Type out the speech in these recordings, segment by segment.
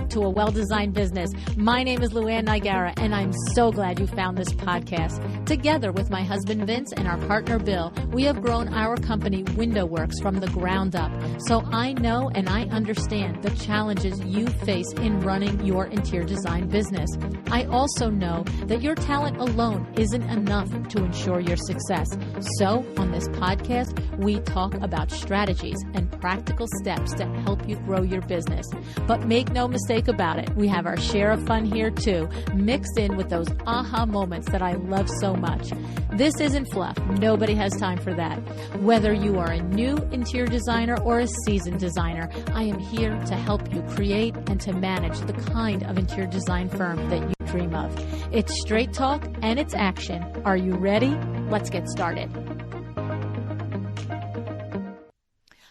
to A Well-Designed Business. My name is Luann Nigara, and I'm so glad you found this podcast. Together with my husband Vince and our partner Bill, we have grown our company WindowWorks from the ground up. So I know and I understand the challenges you face in running your interior design business. I also know that your talent alone isn't enough to ensure your success. So on this podcast, we talk about strategies and practical steps to help you grow your business. But make no mistake about it, we have our share of fun here too, mixed in with those aha moments that I love so much. This isn't fluff. Nobody has time for that. Whether you are a new interior designer or a seasoned designer, I am here to help you create and to manage the kind of interior design firm that you dream of. It's straight talk and it's action. Are you ready? Let's get started.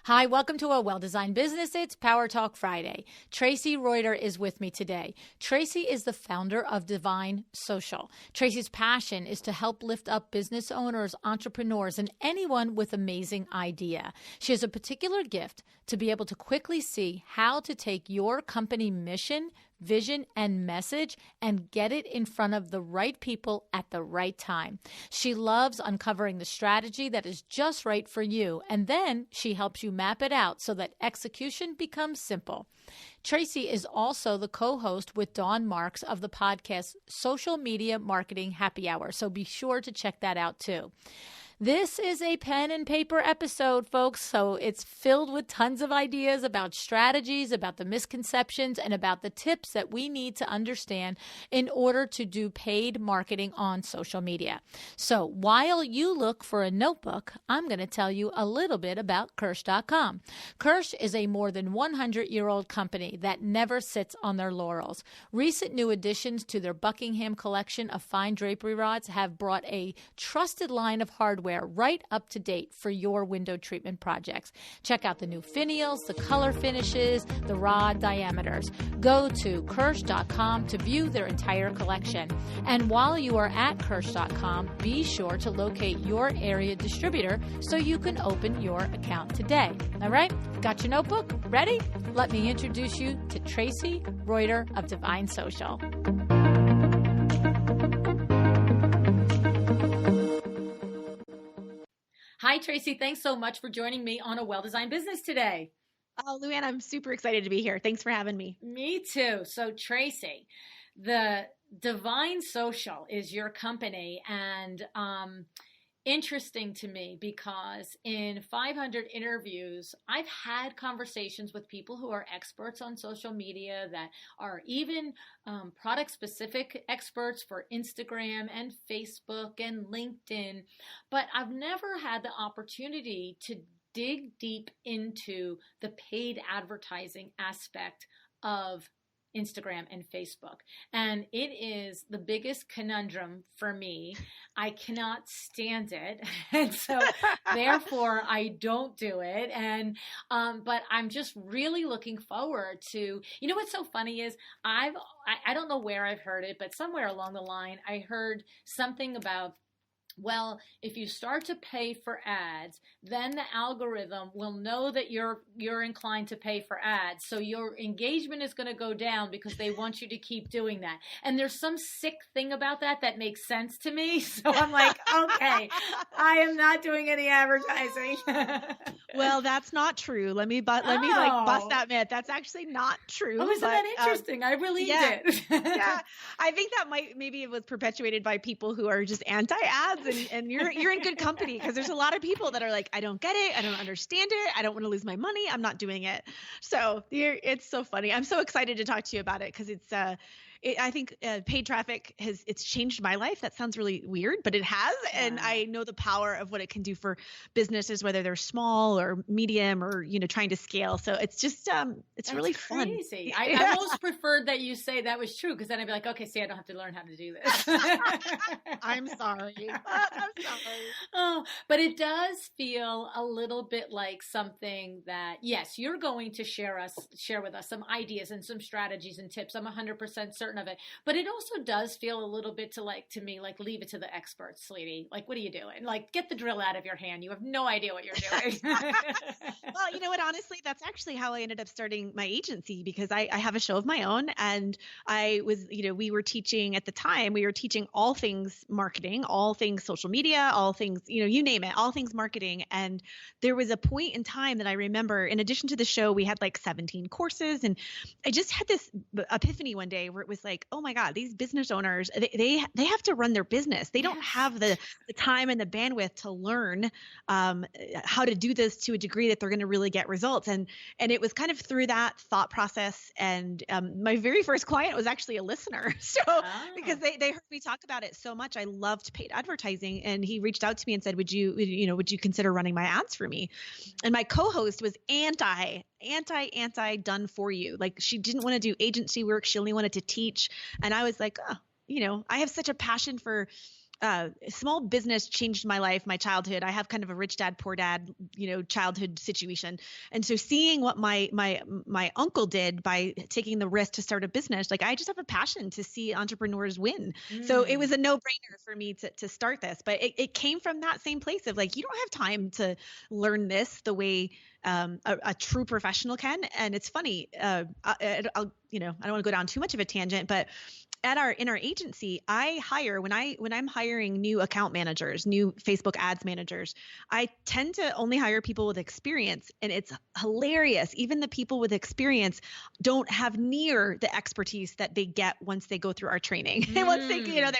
Hi, welcome to A Well-Designed Business. It's Power Talk Friday. Traci Reuter is with me today. Traci is the founder of Divine Social. Traci's passion is to help lift up business owners, entrepreneurs, and anyone with amazing idea. She has a particular gift to be able to quickly see how to take your company mission, vision, and message and get it in front of the right people at the right time. She loves uncovering the strategy that is just right for you, and then she helps you map it out so that execution becomes simple. Traci is also the co-host with Dawn Marks of the podcast Social Media Marketing Happy Hour, so be sure to check that out too. This is a pen and paper episode, folks, so it's filled with tons of ideas about strategies, about the misconceptions, and about the tips that we need to understand in order to do paid marketing on social media. So while you look for a notebook, I'm going to tell you a little bit about Kirsch.com. Kirsch is a more than 100-year-old company that never sits on their laurels. Recent new additions to their Buckingham collection of fine drapery rods have brought a trusted line of hardware right up to date for your window treatment projects. Check out the new finials, the color finishes, the rod diameters. Go to Kirsch.com to view their entire collection. And while you are at Kirsch.com, be sure to locate your area distributor so you can open your account today. All right? Got your notebook? Ready? Let me introduce you to Traci Reuter of Divine Social. Hi, Traci. Thanks so much for joining me on A Well-Designed Business today. Oh, Luann, I'm super excited to be here. Thanks for having me. Me too. So, Traci, the Divine Social is your company, and interesting to me because in 500 interviews, I've had conversations with people who are experts on social media that are even product-specific experts for Instagram and Facebook and LinkedIn, but I've never had the opportunity to dig deep into the paid advertising aspect of Instagram and Facebook. And it is the biggest conundrum for me. I cannot stand it. And so therefore I don't do it. And, but I'm just really looking forward to, you know, what's so funny is I don't know where I've heard it, but somewhere along the line, I heard something about, well, if you start to pay for ads, then the algorithm will know that you're inclined to pay for ads. So your engagement is going to go down because they want you to keep doing that. And there's some sick thing about that makes sense to me. So I'm like, okay, I am not doing any advertising. Well, that's not true. Let me bust that myth. That's actually not true. Oh, isn't that interesting? I believed it. Yeah, I think that maybe it was perpetuated by people who are just anti-ads. And you're in good company because there's a lot of people that are like, I don't get it. I don't understand it. I don't want to lose my money. I'm not doing it. So it's so funny. I'm so excited to talk to you about it because I think paid traffic it's changed my life. That sounds really weird, but it has. Yeah. And I know the power of what it can do for businesses, whether they're small or medium or, you know, trying to scale. So it's just, it's really crazy. Fun. I almost preferred that you say that was true. Cause then I'd be like, okay, see, I don't have to learn how to do this. I'm sorry. I'm sorry. Oh, but it does feel a little bit like something that, yes, you're going to share with us some ideas and some strategies and tips. I'm 100% certain certain of it. But it also does feel a little bit to me, like, leave it to the experts, sweetie. Like, what are you doing? Like, get the drill out of your hand. You have no idea what you're doing. Well, you know what? Honestly, that's actually how I ended up starting my agency, because I have a show of my own, and I was, we were teaching at the time, we were teaching all things marketing, all things social media, all things, you name it, all things marketing. And there was a point in time that I remember, in addition to the show, we had like 17 courses. And I just had this epiphany one day where it was like, oh my God, these business owners, they have to run their business. They don't have the time and the bandwidth to learn how to do this to a degree that they're going to really get results. And it was kind of through that thought process. And my very first client was actually a listener. So because they heard me talk about it so much, I loved paid advertising. And he reached out to me and said, would you consider running my ads for me? And my co-host was anti done for you. Like, she didn't want to do agency work. She only wanted to teach. And I was like, I have such a passion for small business. Changed my life, my childhood. I have kind of a rich dad, poor dad, childhood situation. And so seeing what my uncle did by taking the risk to start a business, like, I just have a passion to see entrepreneurs win. So it was a no-brainer for me to start this, but it came from that same place of like, you don't have time to learn this the way a true professional can. And it's funny, I don't want to go down too much of a tangent, but in our agency, I hire, when I'm hiring new account managers, new Facebook ads managers, I tend to only hire people with experience. And it's hilarious. Even the people with experience don't have near the expertise that they get once they go through our training. And once they work.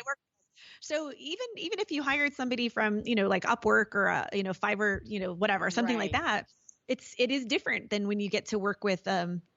So even if you hired somebody from, like Upwork or, Fiverr, whatever, something like that, it is different than when you get to work with,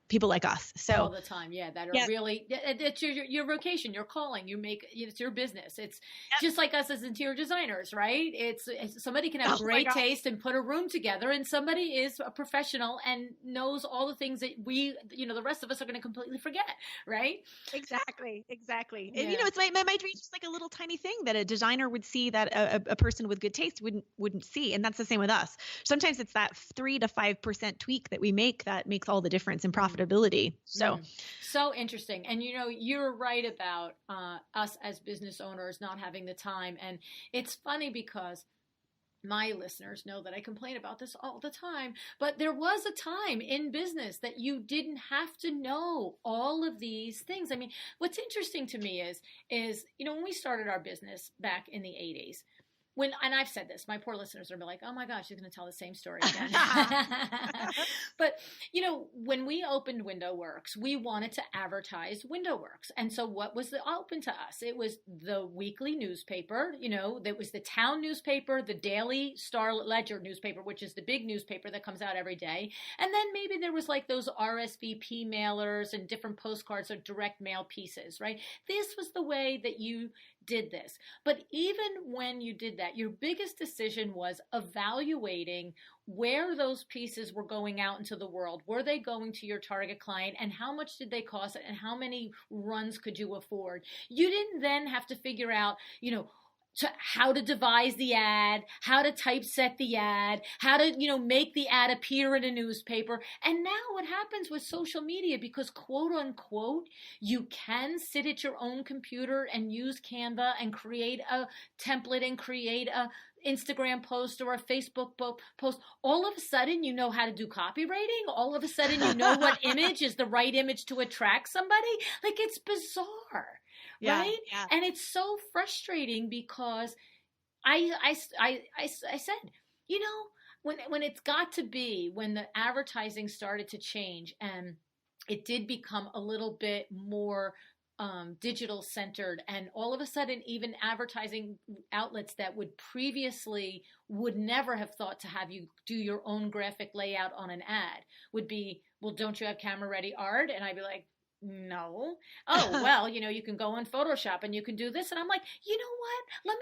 people like us. So all the time. Yeah. That are really, it's your vocation, your calling, it's your business. It's just like us as interior designers, right? It's somebody can have great taste and put a room together, and somebody is a professional and knows all the things that we, the rest of us are going to completely forget. Right. Exactly. Yeah. And it's my dream is just like a little tiny thing that a designer would see that a person with good taste wouldn't see. And that's the same with us. Sometimes it's that 3 to 5% tweak that we make that makes all the difference in profitability. So interesting. And you're right about us as business owners not having the time. And it's funny because my listeners know that I complain about this all the time, but there was a time in business that you didn't have to know all of these things. I mean, what's interesting to me is when we started our business back in the 80s, and I've said this, my poor listeners are like, oh my gosh, she's going to tell the same story again. But, when we opened WindowWorks, we wanted to advertise WindowWorks. And so what was open to us? It was the weekly newspaper, that was the town newspaper, the Daily Star Ledger newspaper, which is the big newspaper that comes out every day. And then maybe there was like those RSVP mailers and different postcards or direct mail pieces, right? This was the way that you did this. But even when you did that, your biggest decision was evaluating where those pieces were going out into the world. Were they going to your target client, and how much did they cost, and how many runs could you afford? You didn't then have to figure out, how to devise the ad, how to typeset the ad, how to, make the ad appear in a newspaper. And now what happens with social media, because quote unquote, you can sit at your own computer and use Canva and create a template and create a Instagram post or a Facebook post. All of a sudden, you know how to do copywriting. All of a sudden, you know what image is the right image to attract somebody. Like, it's bizarre. Right? Yeah. And it's so frustrating because I said, when it's got to be, when the advertising started to change and it did become a little bit more digital centered, and all of a sudden even advertising outlets that would never have thought to have you do your own graphic layout on an ad would be, well, don't you have camera ready art? And I'd be like, no. Oh, well, you can go on Photoshop and you can do this. And I'm like, you know what?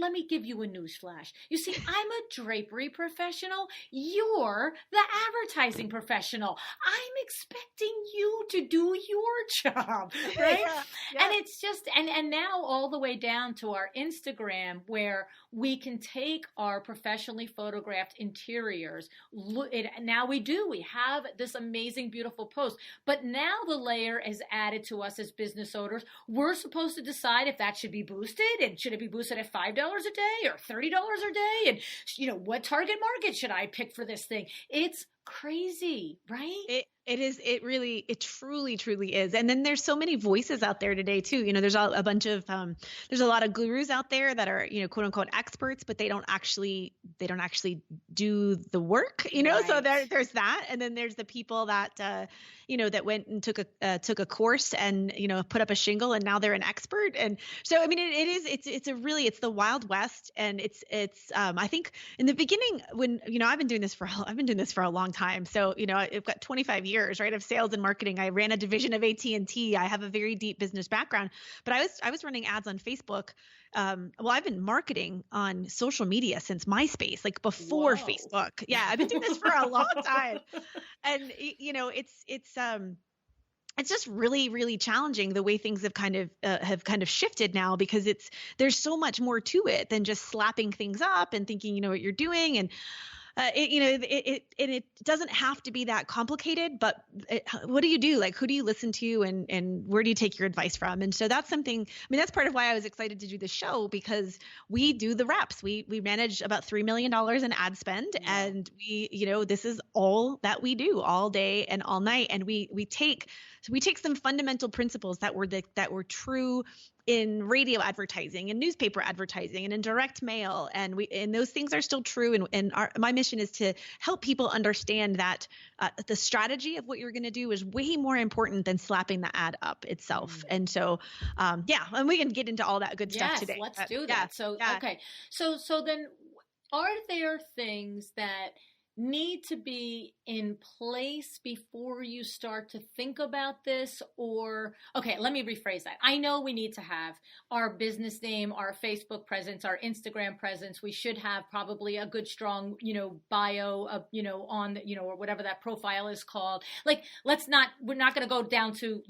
Let me give you a news flash. You see, I'm a drapery professional. You're the advertising professional. I'm expecting you to do your job, right? Yeah. And it's just, and now all the way down to our Instagram, where we can take our professionally photographed interiors. We have this amazing, beautiful post, but now the layer is added to us as business owners. We're supposed to decide if that should be boosted, and should it be boosted at $5 a day or $30 a day? And, what target market should I pick for this thing? It's crazy, right? It truly is. And then there's so many voices out there today too. There's a bunch of, there's a lot of gurus out there that are, quote unquote experts, but they don't actually do the work, Right. So there's that. And then there's the people that, that went and took a course and, put up a shingle and now they're an expert. And so, I mean, it's the Wild West. And I think in the beginning when, I've been doing this for a long time. So, I've got 25 years, right, of sales and marketing. I ran a division of AT&T. I have a very deep business background, but I was running ads on Facebook. I've been marketing on social media since MySpace, like before Whoa. Facebook. Yeah, I've been doing this for a long time. And it's just really, really challenging the way things have kind of shifted now, because there's so much more to it than just slapping things up and thinking you know what you're doing. And it doesn't have to be that complicated, but what do you do? Like, who do you listen to, and where do you take your advice from? And so that's something, I mean, that's part of why I was excited to do the show, because we do the reps. We manage about $3 million in ad spend. Yeah. And this is all that we do all day and all night. And we take some fundamental principles that were true in radio advertising and newspaper advertising and in direct mail. And those things are still true. And my mission is to help people understand that the strategy of what you're going to do is way more important than slapping the ad up itself. Mm-hmm. And so, and we can get into all that good stuff today. Let's do that. Okay. So then are there things that need to be in place before you start to think about this? Or, okay, let me rephrase that. I know we need to have our business name, our Facebook presence, our Instagram presence. We should have probably a good, strong, bio, on, or whatever that profile is called. Like, we're not going to go down to,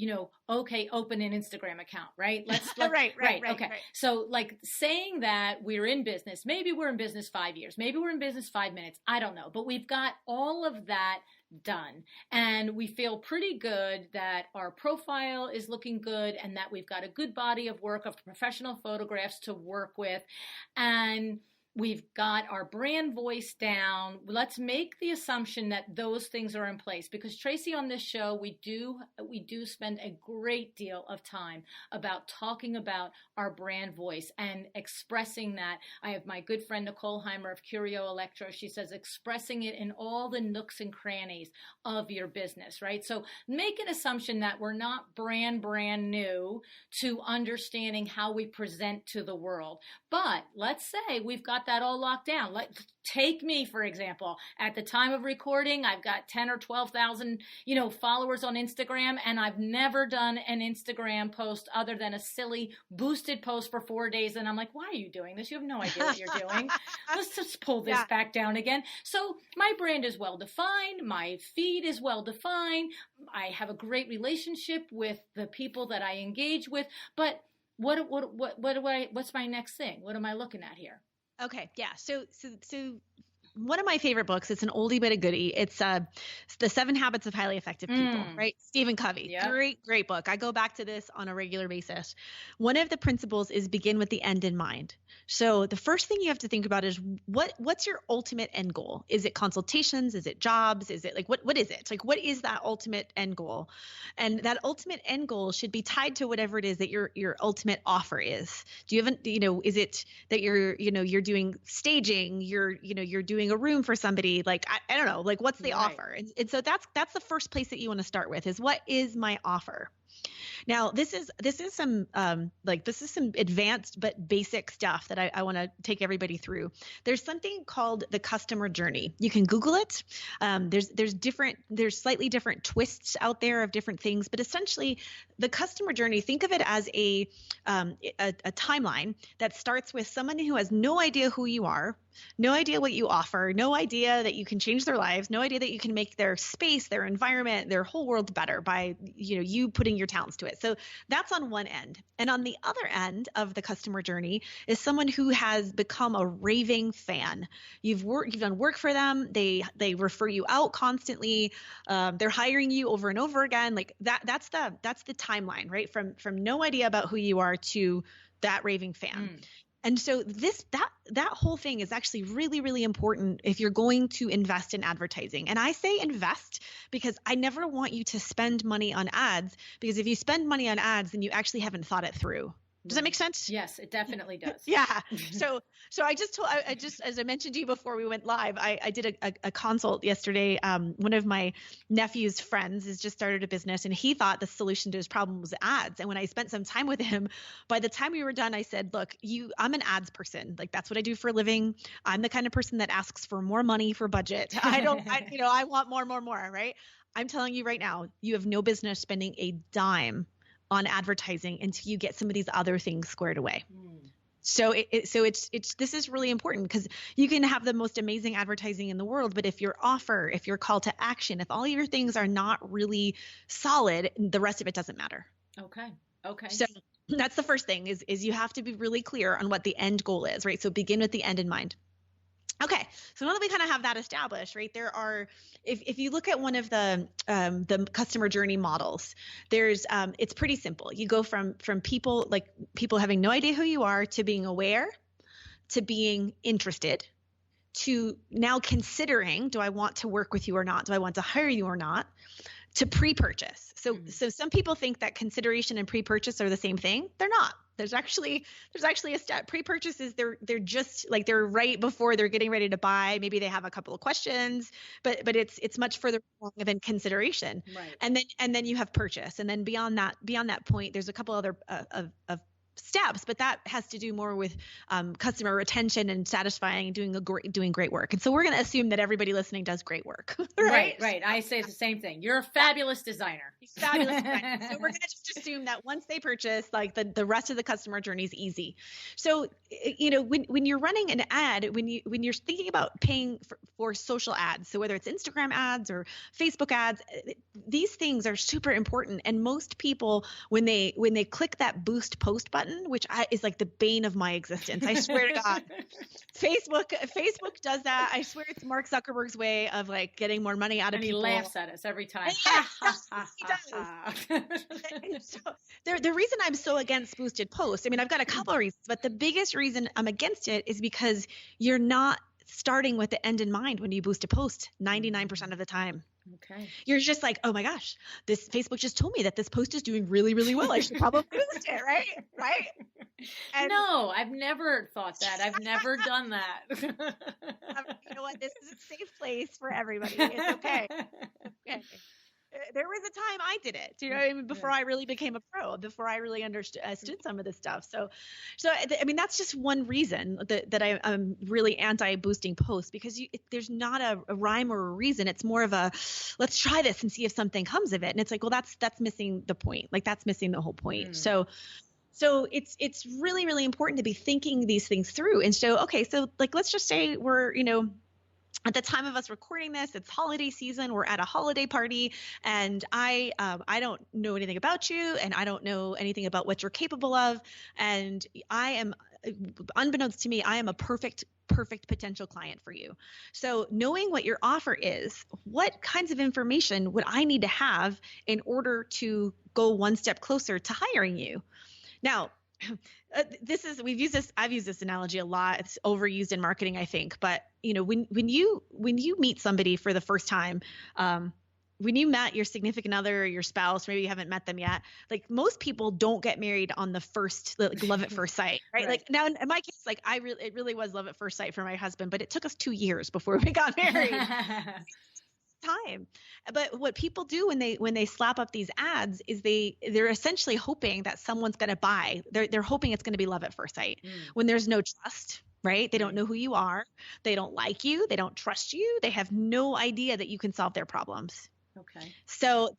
okay, open an Instagram account, right? Right. Okay. Right. So like saying that we're in business, maybe we're in business 5 years, maybe we're in business 5 minutes. I don't know, but we've got all of that done. And we feel pretty good that our profile is looking good and that we've got a good body of work of professional photographs to work with. And we've got our brand voice down. Let's make the assumption that those things are in place, because Traci, on this show, we do spend a great deal of time about talking about our brand voice and expressing that. I have my good friend Nicole Heymer of Curio Electro. She says expressing it in all the nooks and crannies of your business, right? So make an assumption that we're not brand new to understanding how we present to the world. But let's say we've got that all locked down. Take me, for example. At the time of recording, I've got 10 or 12,000, followers on Instagram, and I've never done an Instagram post other than a silly boosted post for 4 days. And I'm like, why are you doing this? You have no idea what you're doing. Let's just pull this back down again. So my brand is well defined. My feed is well defined. I have a great relationship with the people that I engage with. But what's my next thing? What am I looking at here? Okay. Yeah. So one of my favorite books, it's an oldie but a goodie. It's The 7 Habits of Highly Effective People, right? Stephen Covey. Yep. Great book. I go back to this on a regular basis. One of the principles is begin with the end in mind. So the first thing you have to think about is what's your ultimate end goal? Is it consultations? Is it jobs? Is it like what is it? Like, what is that ultimate end goal? And that ultimate end goal should be tied to whatever it is that your ultimate offer is. Do you have is it that you're doing staging, you're doing a room for somebody, like I don't know, like what's the offer? And so that's the first place that you want to start with, is what is my offer? Now, this is some advanced but basic stuff that I want to take everybody through. There's something called the customer journey. You can Google it. There's slightly different twists out there of different things, but essentially the customer journey, think of it as a timeline that starts with someone who has no idea who you are, no idea what you offer, no idea that you can change their lives, no idea that you can make their space, their environment, their whole world better by, you putting your talents to it. So that's on one end. And on the other end of the customer journey is someone who has become a raving fan. You've done work for them. They refer you out constantly. They're hiring you over and over again. Like that's the timeline, right? From no idea about who you are to that raving fan. And so that whole thing is actually really, really important if you're going to invest in advertising. And I say invest because I never want you to spend money on ads, because if you spend money on ads, then you actually haven't thought it through. Does that make sense? Yes, it definitely does. Yeah. So I just as I mentioned to you before we went live, I did a consult yesterday. One of my nephew's friends has just started a business, and he thought the solution to his problem was ads. And when I spent some time with him, by the time we were done, I said, look, I'm an ads person. Like, that's what I do for a living. I'm the kind of person that asks for more money for budget. I want more, right? I'm telling you right now, you have no business spending a dime on advertising until you get some of these other things squared away. So this is really important, because you can have the most amazing advertising in the world, but if your offer, if your call to action, if all your things are not really solid, the rest of it doesn't matter. Okay. So that's the first thing is you have to be really clear on what the end goal is, right? So begin with the end in mind. Okay, so now that we kind of have that established, right, there are, if you look at one of the customer journey models, there's it's pretty simple. You go from people having no idea who you are, to being aware, to being interested, to now considering, do I want to work with you or not? Do I want to hire you or not? To pre-purchase. So some people think that consideration and pre-purchase are the same thing. They're not. There's actually a step. Pre-purchase is they're just like, they're right before they're getting ready to buy. Maybe they have a couple of questions, but it's much further along than consideration. Right. And then you have purchase. And then beyond that point, there's a couple other of steps, but that has to do more with customer retention and satisfying and doing great work. And so we're going to assume that everybody listening does great work. Right. I say the same thing. You're a fabulous designer. Fabulous designer. So we're going to just assume that once they purchase, like the rest of the customer journey is easy. So, when you're running an ad, when you're thinking about paying for social ads, so whether it's Instagram ads or Facebook ads, these things are super important. And most people, when they click that boost post button, which is like the bane of my existence, I swear to God, Facebook does that. I swear it's Mark Zuckerberg's way of like getting more money out of people. And he laughs at us every time. He does. So the reason I'm so against boosted posts, I mean, I've got a couple of reasons, but the biggest reason I'm against it is because you're not starting with the end in mind when you boost a post 99% of the time. Okay. You're just like, oh my gosh, this Facebook just told me that this post is doing really, really well. I should probably boost it, right? Right? And no, I've never thought that. I've never done that. You know what? This is a safe place for everybody. It's okay. Okay. There was a time I did it, before I really became a pro, before I really understood some of this stuff. So I mean, that's just one reason that I'm really anti-boosting posts, because there's not a rhyme or a reason. It's more of a, let's try this and see if something comes of it. And it's like, well, that's missing the point. Like, that's missing the whole point. So it's really, really important to be thinking these things through. And so, okay, so like, let's just say we're, at the time of us recording this, it's holiday season. We're at a holiday party, and I don't know anything about you, and I don't know anything about what you're capable of. And I am, unbeknownst to me, I am a perfect potential client for you. So knowing what your offer is, what kinds of information would I need to have in order to go one step closer to hiring you? Now, I've used this analogy a lot. It's overused in marketing, I think. But when you meet somebody for the first time, when you met your significant other or your spouse, maybe you haven't met them yet, like, most people don't get married on the first, like, love at first sight, right? Right. Like, now in my case, like, it really was love at first sight for my husband, but it took us 2 years before we got married. Time. But what people do when they slap up these ads is they're essentially hoping that someone's going to buy. They're hoping it's going to be love at first sight, when there's no trust, right? They don't know who you are. They don't like you. They don't trust you. They have no idea that you can solve their problems. Okay. So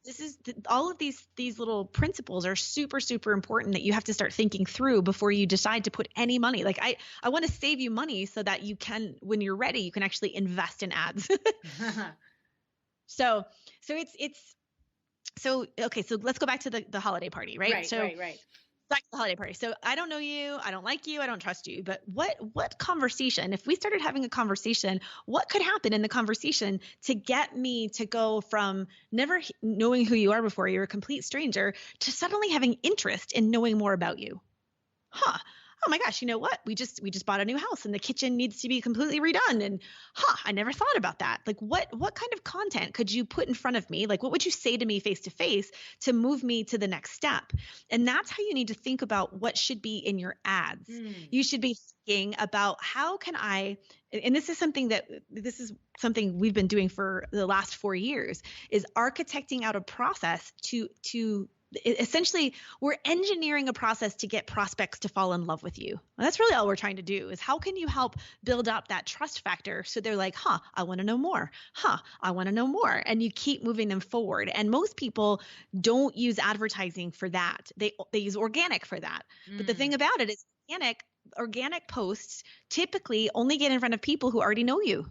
all of these little principles are super, super important that you have to start thinking through before you decide to put any money. Like I want to save you money so that you can, when you're ready, you can actually invest in ads. So okay. So let's go back to the holiday party, right? Right. Back to the holiday party. So I don't know you, I don't like you, I don't trust you, but what conversation, if we started having a conversation, what could happen in the conversation to get me to go from never knowing who you are before, you're a complete stranger, to suddenly having interest in knowing more about you? Oh my gosh, you know what? We just bought a new house and the kitchen needs to be completely redone. And I never thought about that. Like what kind of content could you put in front of me? Like what would you say to me face to face to move me to the next step? And that's how you need to think about what should be in your ads. You should be thinking about how can I, and this is something we've been doing for the last 4 years, is architecting out a process to essentially, we're engineering a process to get prospects to fall in love with you. And that's really all we're trying to do, is how can you help build up that trust factor so they're like, I want to know more. I want to know more. And you keep moving them forward. And most people don't use advertising for that. They use organic for that. But the thing about it is organic posts typically only get in front of people who already know you.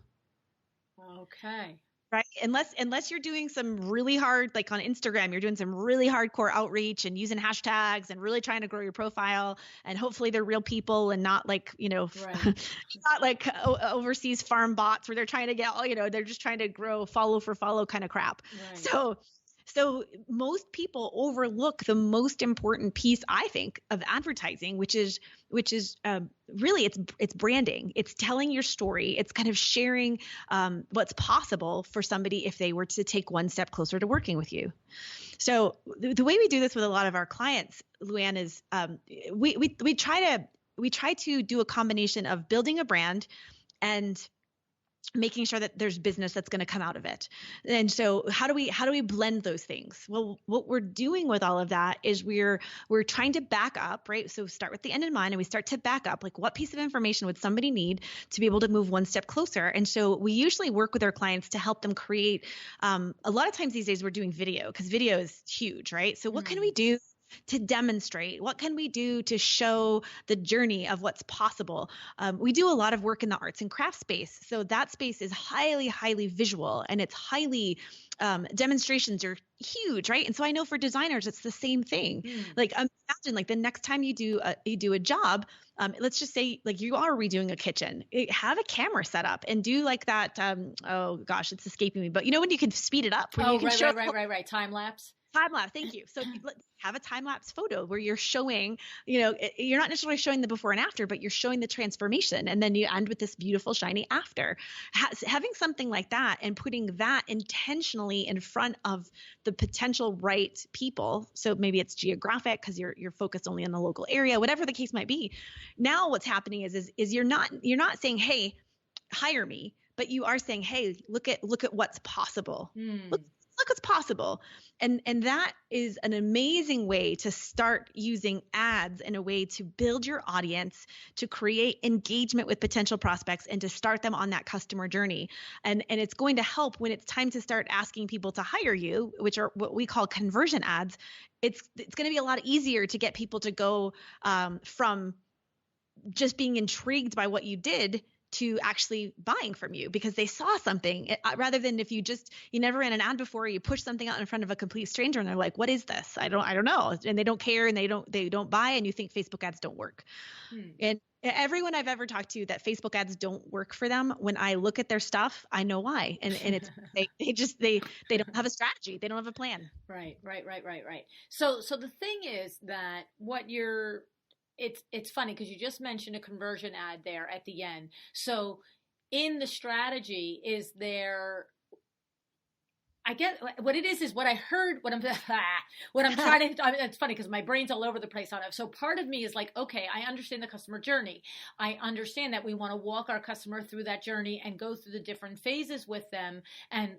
Okay. Right. Unless you're doing some really hard, like on Instagram, you're doing some really hardcore outreach and using hashtags and really trying to grow your profile. And hopefully they're real people and not like, Right. not like overseas farm bots where they're trying to get all, they're just trying to grow follow for follow kind of crap. Right. So most people overlook the most important piece, I think, of advertising, which is really it's branding. It's telling your story. It's kind of sharing what's possible for somebody if they were to take one step closer to working with you. So the way we do this with a lot of our clients, Luann, is we try to do a combination of building a brand and making sure that there's business that's going to come out of it. And so how do we blend those things? Well, what we're doing with all of that is we're trying to back up, right? So start with the end in mind, and we start to back up, like what piece of information would somebody need to be able to move one step closer? And so we usually work with our clients to help them create, a lot of times these days we're doing video, because video is huge, right? So what can we do to demonstrate? What can we do to show the journey of what's possible? We do a lot of work in the arts and crafts space. So that space is highly, highly visual, and it's highly, demonstrations are huge, right? And so I know for designers, it's the same thing. Like imagine like the next time you do a job, let's just say like you are redoing a kitchen, have a camera set up and do like that. Oh gosh, it's escaping me, but when you can speed it up. When you can show right. Time lapse. Time lapse. Thank you. So have a time lapse photo where you're showing, you're not necessarily showing the before and after, but you're showing the transformation. And then you end with this beautiful, shiny after. Having something like that and putting that intentionally in front of the potential right people. So maybe it's geographic because you're focused only on the local area, whatever the case might be. Now what's happening is you're not saying, hey, hire me, but you are saying, hey, look at what's possible. Look what's possible. And that is an amazing way to start using ads in a way to build your audience, to create engagement with potential prospects, and to start them on that customer journey. And it's going to help when it's time to start asking people to hire you, which are what we call conversion ads. It's going to be a lot easier to get people to go from just being intrigued by what you did to actually buying from you because they saw something, rather than if you never ran an ad before, you push something out in front of a complete stranger and they're like, what is this? I don't know. And they don't care and they don't buy, and you think Facebook ads don't work. And everyone I've ever talked to that Facebook ads don't work for them, when I look at their stuff, I know why. And it's, they don't have a strategy. They don't have a plan. Right. So the thing is that it's funny because you just mentioned a conversion ad there at the end. So in the strategy, is there, I get what it is what I heard, what I'm trying to, it's funny because my brain's all over the place on it. So part of me is like, okay, I understand the customer journey. I understand that we want to walk our customer through that journey and go through the different phases with them and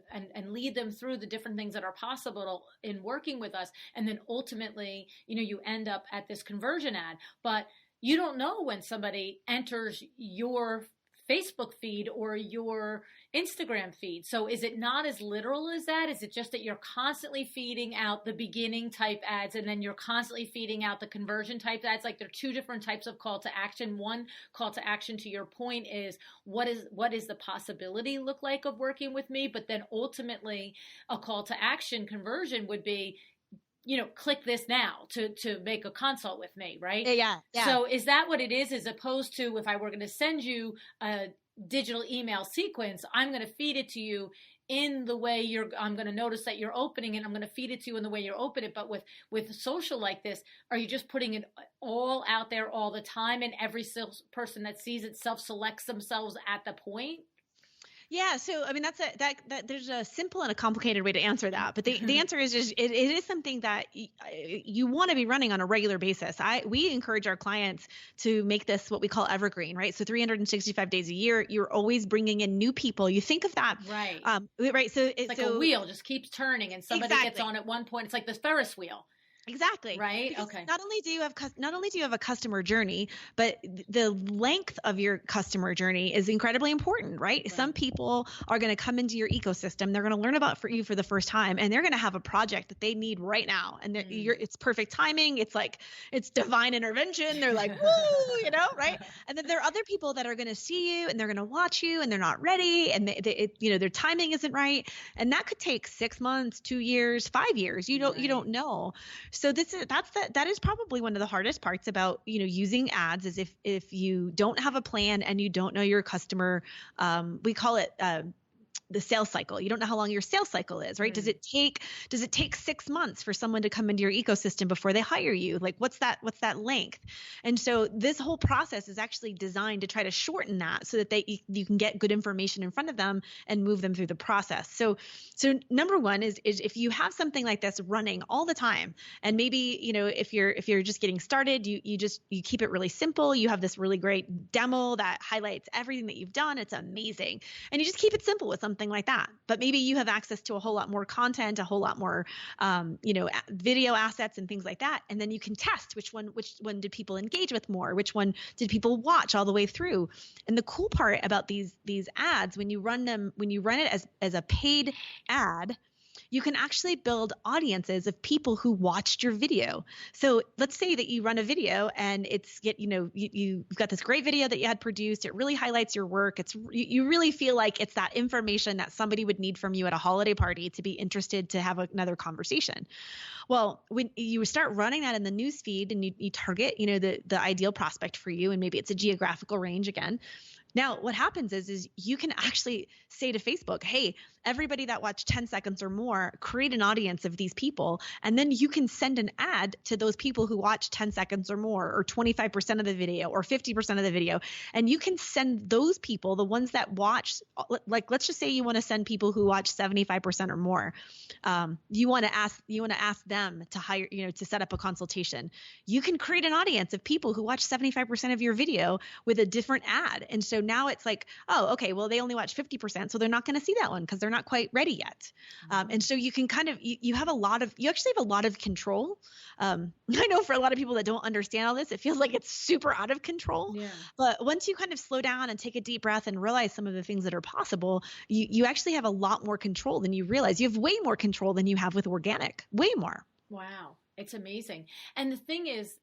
lead them through the different things that are possible in working with us. And then ultimately, you end up at this conversion ad, but you don't know when somebody enters your Facebook feed or your Instagram feed. So is it not as literal as that? Is it just that you're constantly feeding out the beginning type ads and then you're constantly feeding out the conversion type ads? Like there are two different types of call to action. One call to action, to your point, is what is the possibility look like of working with me? But then ultimately a call to action conversion would be, click this now to make a consult with me, right? Yeah. So is that what it is, as opposed to if I were going to send you a digital email sequence, I'm going to feed it to you in the way I'm going to notice that you're opening it. I'm going to feed it to you in the way you open it. But with social like this, are you just putting it all out there all the time, and every person that sees it self-selects themselves at the point? Yeah. So, I mean, that there's a simple and a complicated way to answer that. But the answer is just, it is something that you want to be running on a regular basis. We encourage our clients to make this what we call evergreen, right? So 365 days a year, you're always bringing in new people. You think of that. Right. Right. So it's like a wheel just keeps turning, and somebody gets on at one point. It's like the Ferris wheel. Exactly. Right. Because okay. Not only do you have a customer journey, but the length of your customer journey is incredibly important, right? Some people are going to come into your ecosystem. They're going to learn about you for the first time, and they're going to have a project that they need right now. And it's perfect timing. It's like, it's divine intervention. They're like, woo, right? And then there are other people that are going to see you and they're going to watch you and they're not ready. And their timing isn't right. And that could take 6 months, 2 years, 5 years. You don't know. So that is probably one of the hardest parts about, using ads, is if you don't have a plan and you don't know your customer, we call it, the sales cycle. You don't know how long your sales cycle is, right? Does it take 6 months for someone to come into your ecosystem before they hire you? Like what's that length? And so this whole process is actually designed to try to shorten that so that you can get good information in front of them and move them through the process. So number one is if you have something like this running all the time, and maybe, if you're just getting started, you keep it really simple. You have this really great demo that highlights everything that you've done. It's amazing. And you just keep it simple with something like that. But maybe you have access to a whole lot more content, a whole lot more, video assets and things like that. And then you can test which one did people engage with more? Which one did people watch all the way through? And the cool part about these ads, when you run it as a paid ad, you can actually build audiences of people who watched your video. So let's say that you run a video and you've got this great video that you had produced. It really highlights your work. You really feel like it's that information that somebody would need from you at a holiday party to be interested to have another conversation. Well, when you start running that in the news feed and you target, the ideal prospect for you, and maybe it's a geographical range again. Now, what happens is you can actually say to Facebook, hey, everybody that watched 10 seconds or more, create an audience of these people. And then you can send an ad to those people who watch 10 seconds or more, or 25% of the video, or 50% of the video. And you can send those people, the ones that watch, like, let's just say you want to send people who watch 75% or more. You want to ask them to hire, to set up a consultation. You can create an audience of people who watch 75% of your video with a different ad. And so now it's like, oh, okay, well, they only watch 50%, so they're not going to see that one because they're not quite ready yet. And so you can you actually have a lot of control. I know for a lot of people that don't understand all this, it feels like it's super out of control. Yeah. But once you kind of slow down and take a deep breath and realize some of the things that are possible, you actually have a lot more control than you realize. You have way more control than you have with organic, way more. Wow. It's amazing. And the thing is,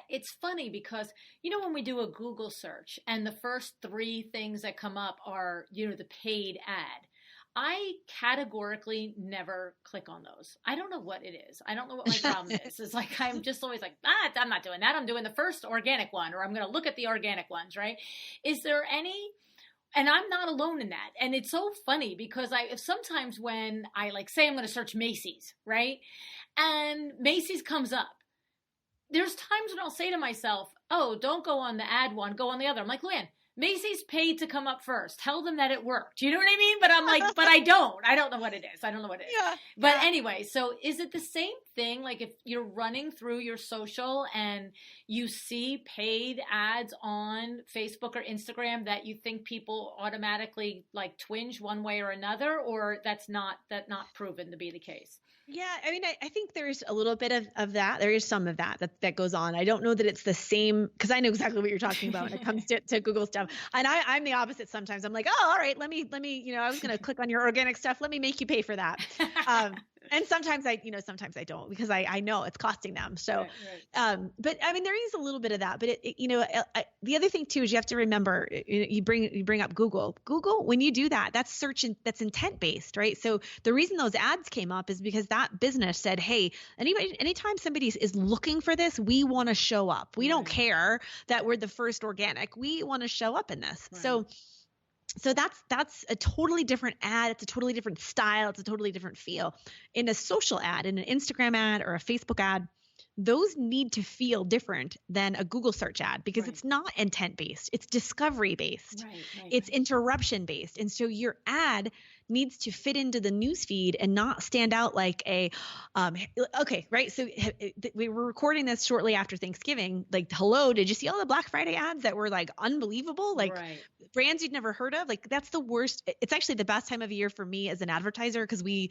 it's funny because, when we do a Google search and the first 3 things that come up are, the paid ad, I categorically never click on those. I don't know what it is. I don't know what my problem is. It's like, I'm just always like, I'm not doing that. I'm doing the first organic one, or I'm going to look at the organic ones, right? Is there any... And I'm not alone in that. And it's so funny because sometimes when I say I'm going to search Macy's, right? And Macy's comes up. There's times when I'll say to myself, oh, don't go on the ad one, go on the other. I'm like, Luann, Macy's paid to come up first. Tell them that it worked. You know what I mean? But I'm like, but I don't know what it is. I don't know what it is. Yeah. But anyway, so is it the same thing? Like if you're running through your social and you see paid ads on Facebook or Instagram, that you think people automatically twinge one way or another, or that's not proven to be the case? Yeah, I mean, I think there's a little bit of that. There is some of that goes on. I don't know that it's the same because I know exactly what you're talking about when it comes to Google stuff. And I'm the opposite sometimes. I'm like, oh, all right, let me, I was gonna click on your organic stuff. Let me make you pay for that. And sometimes sometimes I don't because I know it's costing them. So, Right. but I mean, there is a little bit of that. But the other thing too is you have to remember you bring up Google. Google, when you do that, that's search and that's intent based, right? So the reason those ads came up is because that business said, hey, anytime somebody is looking for this, we want to show up. We don't care that we're the first organic. We want to show up in this. Right. So that's a totally different ad. It's a totally different style. It's a totally different feel. In a social ad, in an Instagram ad or a Facebook ad, those need to feel different than a Google search ad because it's not intent based. It's discovery based. It's interruption based. And so your ad needs to fit into the newsfeed and not stand out like okay, right? So we were recording this shortly after Thanksgiving. Like, hello, did you see all the Black Friday ads that were like unbelievable? Like brands you'd never heard of? Like that's the worst. It's actually the best time of year for me as an advertiser because we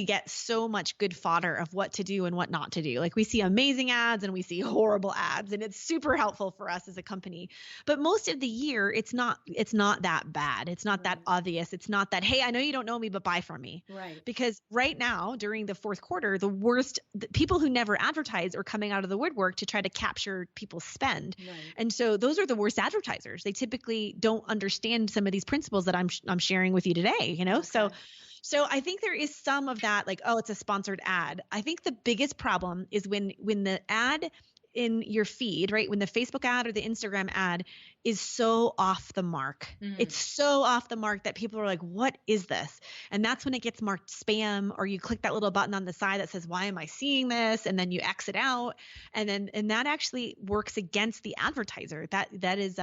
get so much good fodder of what to do and what not to do. Like we see amazing ads and we see horrible ads, and it's super helpful for us as a company. But most of the year, it's not that bad. It's not that obvious. It's not that, hey, I know you don't know me, but buy from me. Right. Because right now, during the fourth quarter, the people who never advertise are coming out of the woodwork to try to capture people's spend. Right. And so those are the worst advertisers. They typically don't understand some of these principles that I'm sharing with you today, So I think there is some of that, like, oh, it's a sponsored ad. I think the biggest problem is when the ad in your feed, right? When the Facebook ad or the Instagram ad is so off the mark. It's so off the mark that people are like, what is this? And that's when it gets marked spam, or you click that little button on the side that says, why am I seeing this? And then you exit out. And that actually works against the advertiser. That is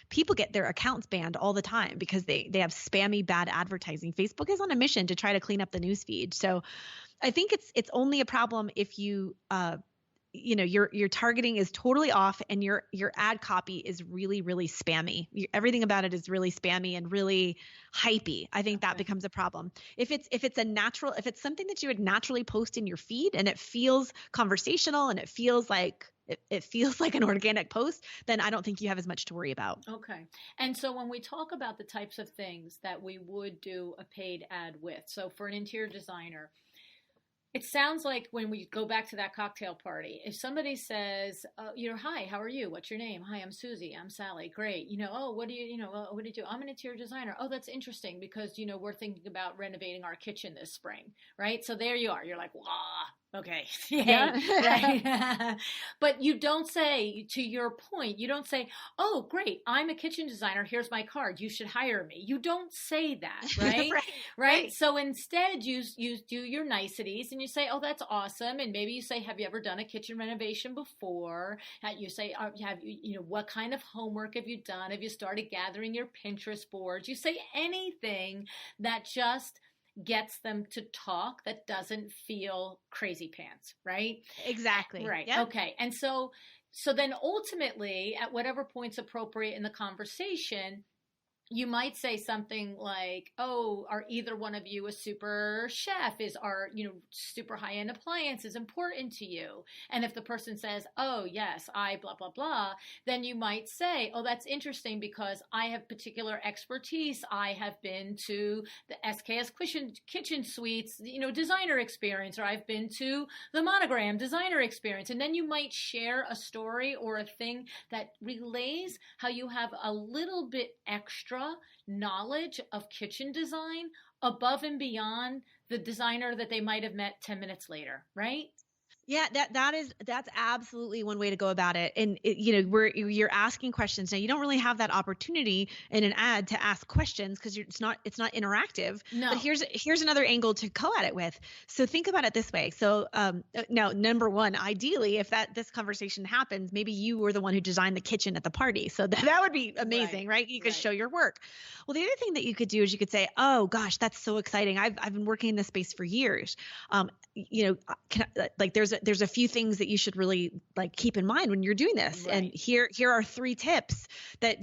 people get their accounts banned all the time because they have spammy bad advertising. Facebook is on a mission to try to clean up the news feed. So I think it's only a problem if you your targeting is totally off and your ad copy is really, really spammy. Everything about it is really spammy and really hypey. I think that becomes a problem. If it's something that you would naturally post in your feed and it feels conversational and it feels like an organic post, then I don't think you have as much to worry about. Okay. And so when we talk about the types of things that we would do a paid ad with, so for an interior designer, it sounds like when we go back to that cocktail party, if somebody says, hi, how are you? What's your name? Hi, I'm Susie. I'm Sally. Great. What do you, what do you do? I'm an interior designer. Oh, that's interesting because, we're thinking about renovating our kitchen this spring, right? So there you are. You're like, wow. Okay. Yeah. Right. But you don't say, to your point, you don't say, oh, great, I'm a kitchen designer. Here's my card. You should hire me. You don't say that, right? Right. So instead you do your niceties and you say, oh, that's awesome. And maybe you say, have you ever done a kitchen renovation before? You say, what kind of homework have you done? Have you started gathering your Pinterest boards? You say anything that just gets them to talk that doesn't feel crazy pants, right? Exactly. Right. Yep. Okay. And so then ultimately, at whatever point's appropriate in the conversation, you might say something like, oh, are either one of you a super chef? Is our, super high-end appliances important to you? And if the person says, oh, yes, I blah, blah, blah, then you might say, oh, that's interesting because I have particular expertise. I have been to the SKS kitchen suites, designer experience, or I've been to the Monogram designer experience. And then you might share a story or a thing that relays how you have a little bit extra knowledge of kitchen design above and beyond the designer that they might have met 10 minutes later, right? Yeah, that's absolutely one way to go about it. And where you're asking questions. Now you don't really have that opportunity in an ad to ask questions because it's not interactive. No. But here's another angle to go at it with. So think about it this way. So now, number one, ideally, if this conversation happens, maybe you were the one who designed the kitchen at the party. So that would be amazing, right? You could show your work. Well, the other thing that you could do is you could say, oh gosh, that's so exciting. I've been working in this space for years. There's a few things that you should really keep in mind when you're doing this. Right. And here are 3 tips that,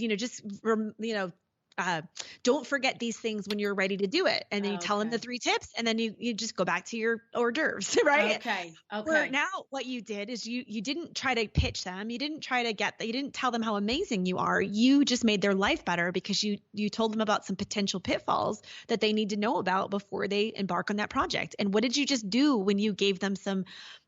don't forget these things when you're ready to do it. And then you tell them the 3 tips, and then you just go back to your hors d'oeuvres, right? Okay. Where now what you did is you didn't try to pitch them. You didn't try to you didn't tell them how amazing you are. You just made their life better because you told them about some potential pitfalls that they need to know about before they embark on that project. And what did you just do when you gave them some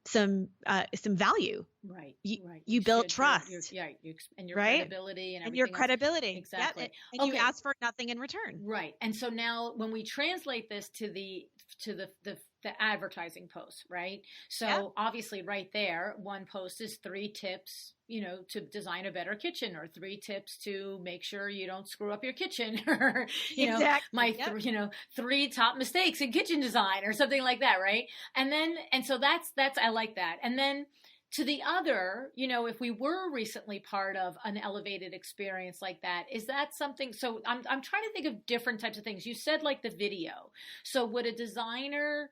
value? Right. You built trust. And your credibility and everything. And your credibility. Else. Exactly. Yep. And you ask for nothing in return. Right. And so now when we translate this to the advertising post, right? So obviously right there, one post is 3 tips, to design a better kitchen, or 3 tips to make sure you don't screw up your kitchen, or, exactly. 3 top mistakes in kitchen design, or something like that. Right. And so that's, I like that. And then to the other, if we were recently part of an elevated experience like that, is that something? So I'm trying to think of different types of things. You said like the video. So would a designer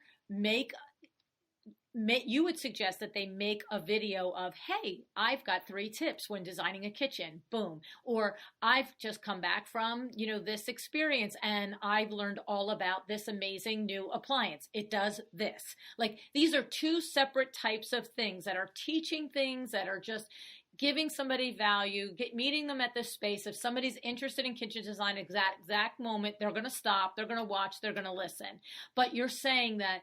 you would suggest that they make a video of, hey, I've got 3 tips when designing a kitchen, boom. Or I've just come back from, this experience and I've learned all about this amazing new appliance. It does this. Like, these are 2 separate types of things that are teaching things, that are just giving somebody value, meeting them at this space. If somebody's interested in kitchen design, exact moment, they're going to stop, they're going to watch, they're going to listen. But you're saying that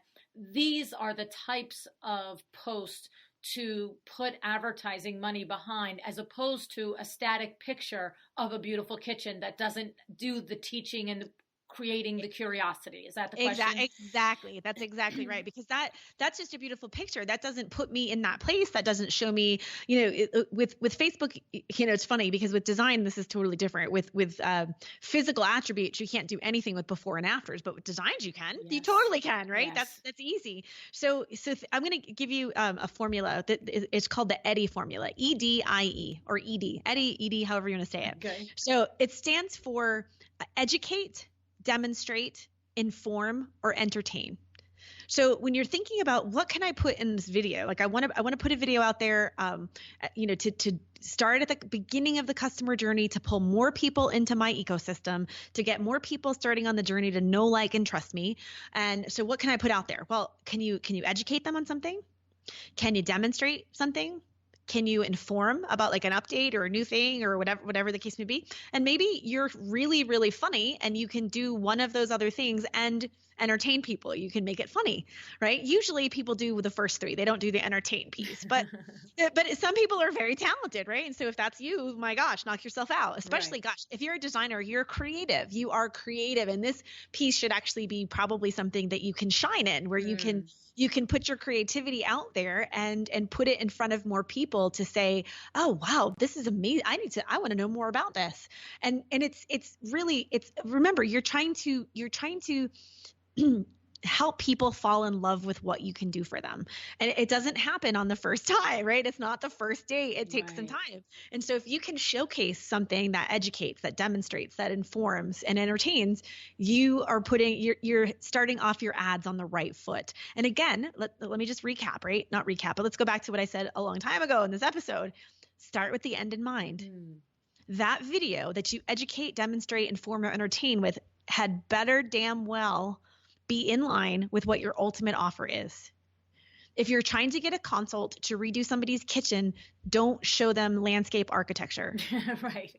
these are the types of posts to put advertising money behind, as opposed to a static picture of a beautiful kitchen that doesn't do the teaching and creating the curiosity. Is that the question? Exactly. That's exactly right. Because that's just a beautiful picture. That doesn't put me in that place. That doesn't show me, with Facebook, it's funny because with design, this is totally different. With physical attributes, you can't do anything with before and afters, but with designs you can. Yes. You totally can, right? Yes. That's easy. So I'm going to give you a formula that it's called the EDDIE formula, EDIE, or EDDIE, however you want to say it. Okay. So it stands for educate, demonstrate, inform, or entertain. So when you're thinking about what can I put in this video, like I want to put a video out there, to start at the beginning of the customer journey, to pull more people into my ecosystem, to get more people starting on the journey to know, like, and trust me. And so what can I put out there? Well, can you educate them on something? Can you demonstrate something? Can you inform about like an update or a new thing or whatever the case may be? And maybe you're really, really funny and you can do one of those other things and entertain people. You can make it funny, right? Usually people do the first 3. They don't do the entertain piece, but some people are very talented, right? And so if that's you, my gosh, knock yourself out. Especially, gosh, if you're a designer, you're creative. You are creative. And this piece should actually be probably something that you can shine in, where you can put your creativity out there and put it in front of more people to say, oh, wow, this is amazing. I want to know more about this. And it's remember, you're trying to help people fall in love with what you can do for them. And it doesn't happen on the first time, right? It's not the first day. It takes some time. And so if you can showcase something that educates, that demonstrates, that informs and entertains, you're starting off your ads on the right foot. And again, let me just recap, right? Not recap, but let's go back to what I said a long time ago in this episode. Start with the end in mind. That video that you educate, demonstrate, inform, or entertain with had better damn well be in line with what your ultimate offer is. If you're trying to get a consult to redo somebody's kitchen, don't show them landscape architecture. Right.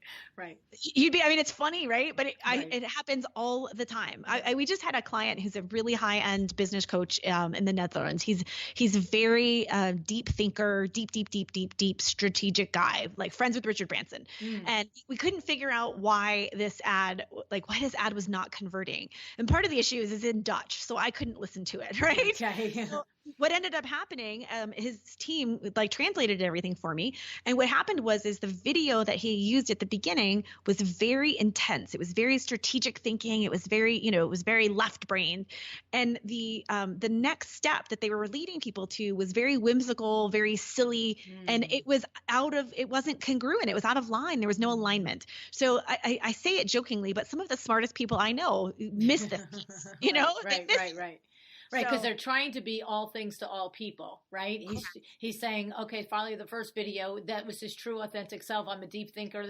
It's funny, right? But it happens all the time. We just had a client who's a really high-end business coach in the Netherlands. He's a very deep thinker, deep strategic guy, like friends with Richard Branson. And we couldn't figure out why his ad was not converting. And part of the issue is in Dutch, so I couldn't listen to it, right? Okay. So what ended up happening, his team translated everything for me. And what happened was the video that he used at the beginning was very intense. It was very strategic thinking. It was very, very left brain. And the next step that they were leading people to was very whimsical, very silly. And it wasn't congruent. It was out of line. There was no alignment. So I say it jokingly, but some of the smartest people I know miss this piece, Right. Right, because they're trying to be all things to all people, right? He's saying, okay, finally the first video, that was his true authentic self. I'm a deep thinker,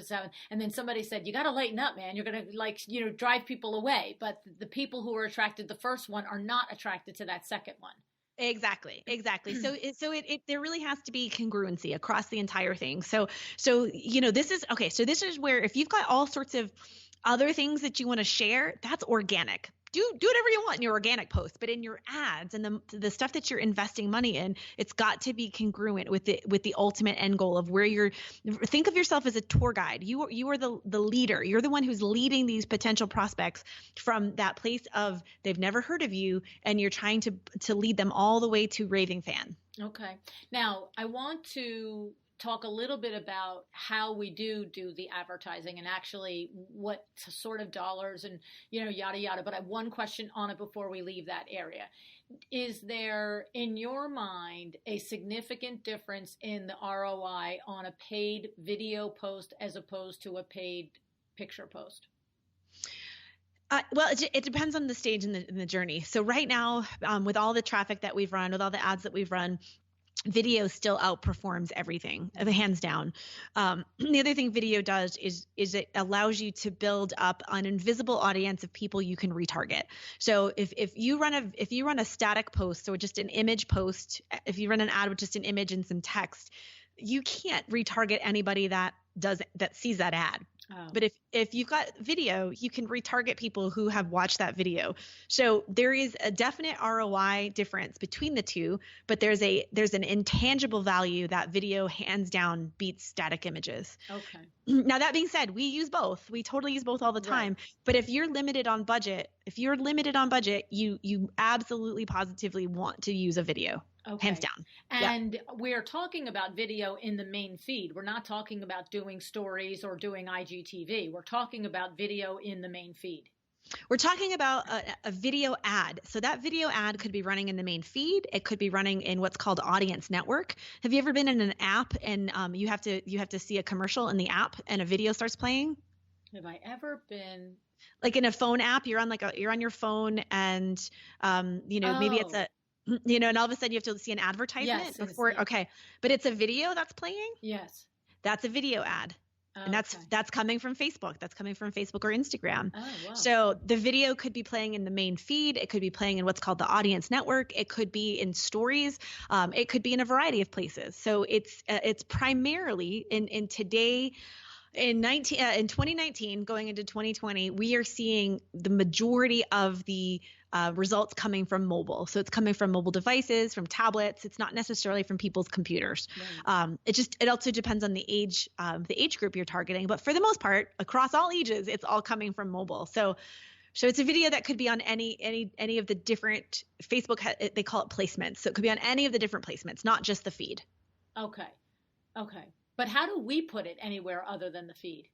and then somebody said, you got to lighten up, man. You're going to drive people away. But the people who are attracted to the first one are not attracted to that second one. Exactly. So there really has to be congruency across the entire thing. So this is okay. So this is where if you've got all sorts of other things that you want to share, that's organic. Do whatever you want in your organic posts, but in your ads and the stuff that you're investing money in, it's got to be congruent with the ultimate end goal of where think of yourself as a tour guide. You are the leader. You're the one who's leading these potential prospects from that place of they've never heard of you, and you're trying to lead them all the way to raving fan. Okay. Now I want to talk a little bit about how we do the advertising and actually what sort of dollars and, yada, yada. But I have one question on it before we leave that area. Is there, in your mind, a significant difference in the ROI on a paid video post as opposed to a paid picture post? Well, it depends on the stage in the journey. So right now, with all the traffic that we've run, with all the ads that we've run, video still outperforms everything, hands down. The other thing video does is it allows you to build up an invisible audience of people you can retarget. So if you run a static post, so just an image post, if you run an ad with just an image and some text, you can't retarget anybody that sees that ad. Oh. But if you've got video, you can retarget people who have watched that video. So there is a definite ROI difference between the two, but there's an intangible value that video hands down beats static images. Okay. Now that being said, we use both. We totally use both all the time. Right. But if you're limited on budget, you absolutely positively want to use a video. Okay. Hands down. And we're talking about video in the main feed. We're not talking about doing stories or doing IGTV. We're talking about video in the main feed. We're talking about a video ad. So that video ad could be running in the main feed. It could be running in what's called Audience Network. Have you ever been in an app and you have to see a commercial in the app and a video starts playing? Have I ever been? Like in a phone app, you're on your phone and maybe it's and all of a sudden you have to see an advertisement before. Okay. But it's a video that's playing. Yes. That's a video ad. And that's coming from Facebook. That's coming from Facebook or Instagram. Oh, wow. So the video could be playing in the main feed. It could be playing in what's called the Audience Network. It could be in stories. It could be in a variety of places. So it's primarily in today. In 2019, going into 2020, we are seeing the majority of the results coming from mobile. So it's coming from mobile devices, from tablets. It's not necessarily from people's computers. Right. It also depends on the age group you're targeting. But for the most part, across all ages, it's all coming from mobile. So it's a video that could be on any of the different Facebook. They call it placements. So it could be on any of the different placements, not just the feed. Okay. But how do we put it anywhere other than the feed?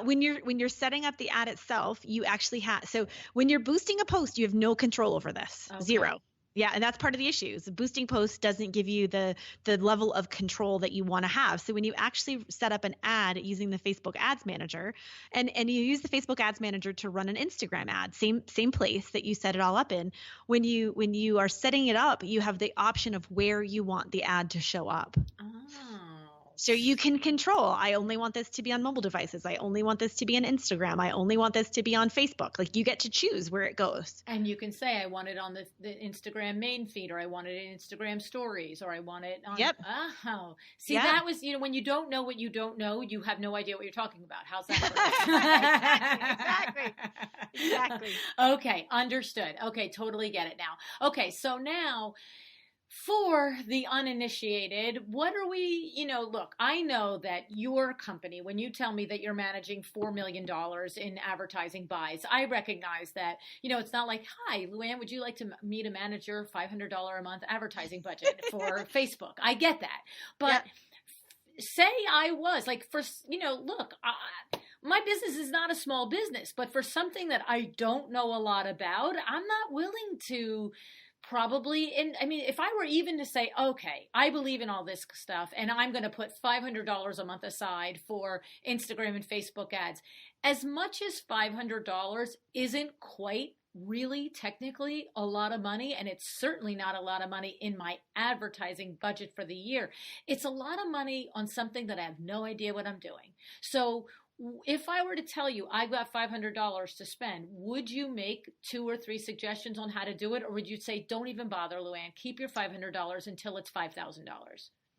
When you're setting up the ad itself, you actually so when you're boosting a post, you have no control over this. Okay. Zero. Yeah. And that's part of the issue. The boosting post doesn't give you the level of control that you want to have. So when you actually set up an ad using the Facebook Ads Manager and you use the Facebook Ads Manager to run an Instagram ad, same place that you set it all up in, when you are setting it up, you have the option of where you want the ad to show up. Oh. So you can control, I only want this to be on mobile devices. I only want this to be on Instagram. I only want this to be on Facebook. Like you get to choose where it goes. And you can say, I want it on the Instagram main feed, or I want it in Instagram stories, or I want it on. Yep. Oh, see, that was, when you don't know what you don't know, you have no idea what you're talking about. How's that? Exactly. Okay. Understood. Okay. Totally get it now. Okay. So now, for the uninitiated, what are we, look, I know that your company, when you tell me that you're managing $4 million in advertising buys, I recognize that, it's not like, hi, Luann, would you like me to manage your $500 a month advertising budget for Facebook? I get that. But say I was like, look, my business is not a small business, but for something that I don't know a lot about, I'm not willing to probably, if I were even to say, okay, I believe in all this stuff and I'm going to put $500 a month aside for Instagram and Facebook ads, as much as $500 isn't quite really technically a lot of money, and it's certainly not a lot of money in my advertising budget for the year. It's a lot of money on something that I have no idea what I'm doing. So if I were to tell you I've got $500 to spend, would you make 2 or 3 suggestions on how to do it? Or would you say, don't even bother, Luann, keep your $500 until it's $5,000?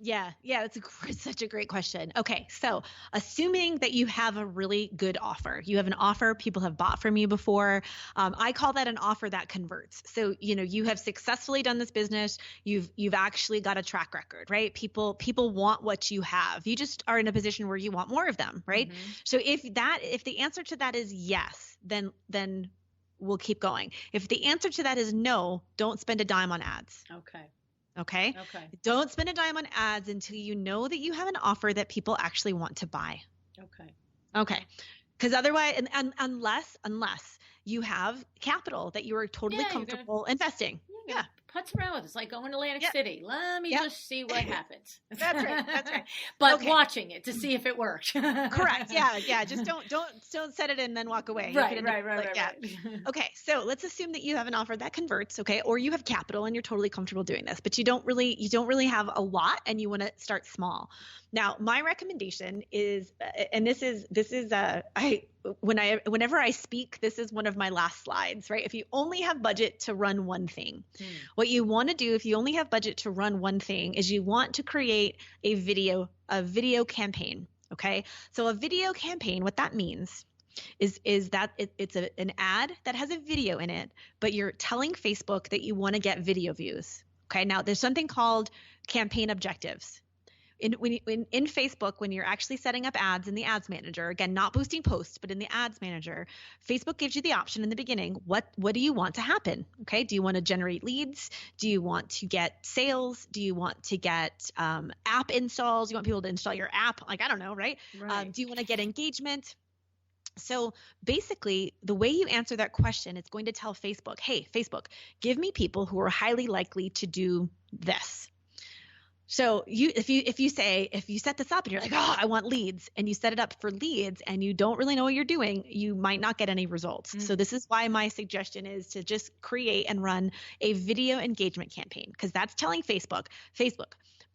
Yeah, that's such a great question. Okay, so assuming that you have a really good offer, you have an offer people have bought from you before. I call that an offer that converts. So you have successfully done this business. You've actually got a track record, right? People want what you have. You just are in a position where you want more of them, right? Mm-hmm. So if the answer to that is yes, then we'll keep going. If the answer to that is no, don't spend a dime on ads. Okay. Don't spend a dime on ads until you know that you have an offer that people actually want to buy. Okay. Because otherwise, and unless you have capital that you are totally comfortable investing. Yeah. Putz around with it. It's like going to Atlantic City. Let me just see what happens. That's right. But watching it to see if it works. Correct. Yeah. Just don't set it and then walk away. Right. Okay. So let's assume that you have an offer that converts. Okay. Or you have capital and you're totally comfortable doing this, but you don't really have a lot and you want to start small. Now, my recommendation is, and whenever I speak, this is one of my last slides, right? If you only have budget to run one thing, what you want to do if you only have budget to run one thing is you want to create a video campaign. Okay. So a video campaign, what that means is that it's an ad that has a video in it, but you're telling Facebook that you want to get video views. Okay. Now there's something called campaign objectives. In Facebook, when you're actually setting up ads in the ads manager, again, not boosting posts, but in the ads manager, Facebook gives you the option in the beginning, what do you want to happen? Okay. Do you want to generate leads? Do you want to get sales? Do you want to get app installs? Do you want people to install your app? Like, I don't know, right? Do you want to get engagement? So basically, the way you answer that question, it's going to tell Facebook, hey, Facebook, give me people who are highly likely to do this. So if you set this up and you're like, oh, I want leads, and you set it up for leads and you don't really know what you're doing, you might not get any results. So this is why my suggestion is to just create and run a video engagement campaign, because that's telling Facebook,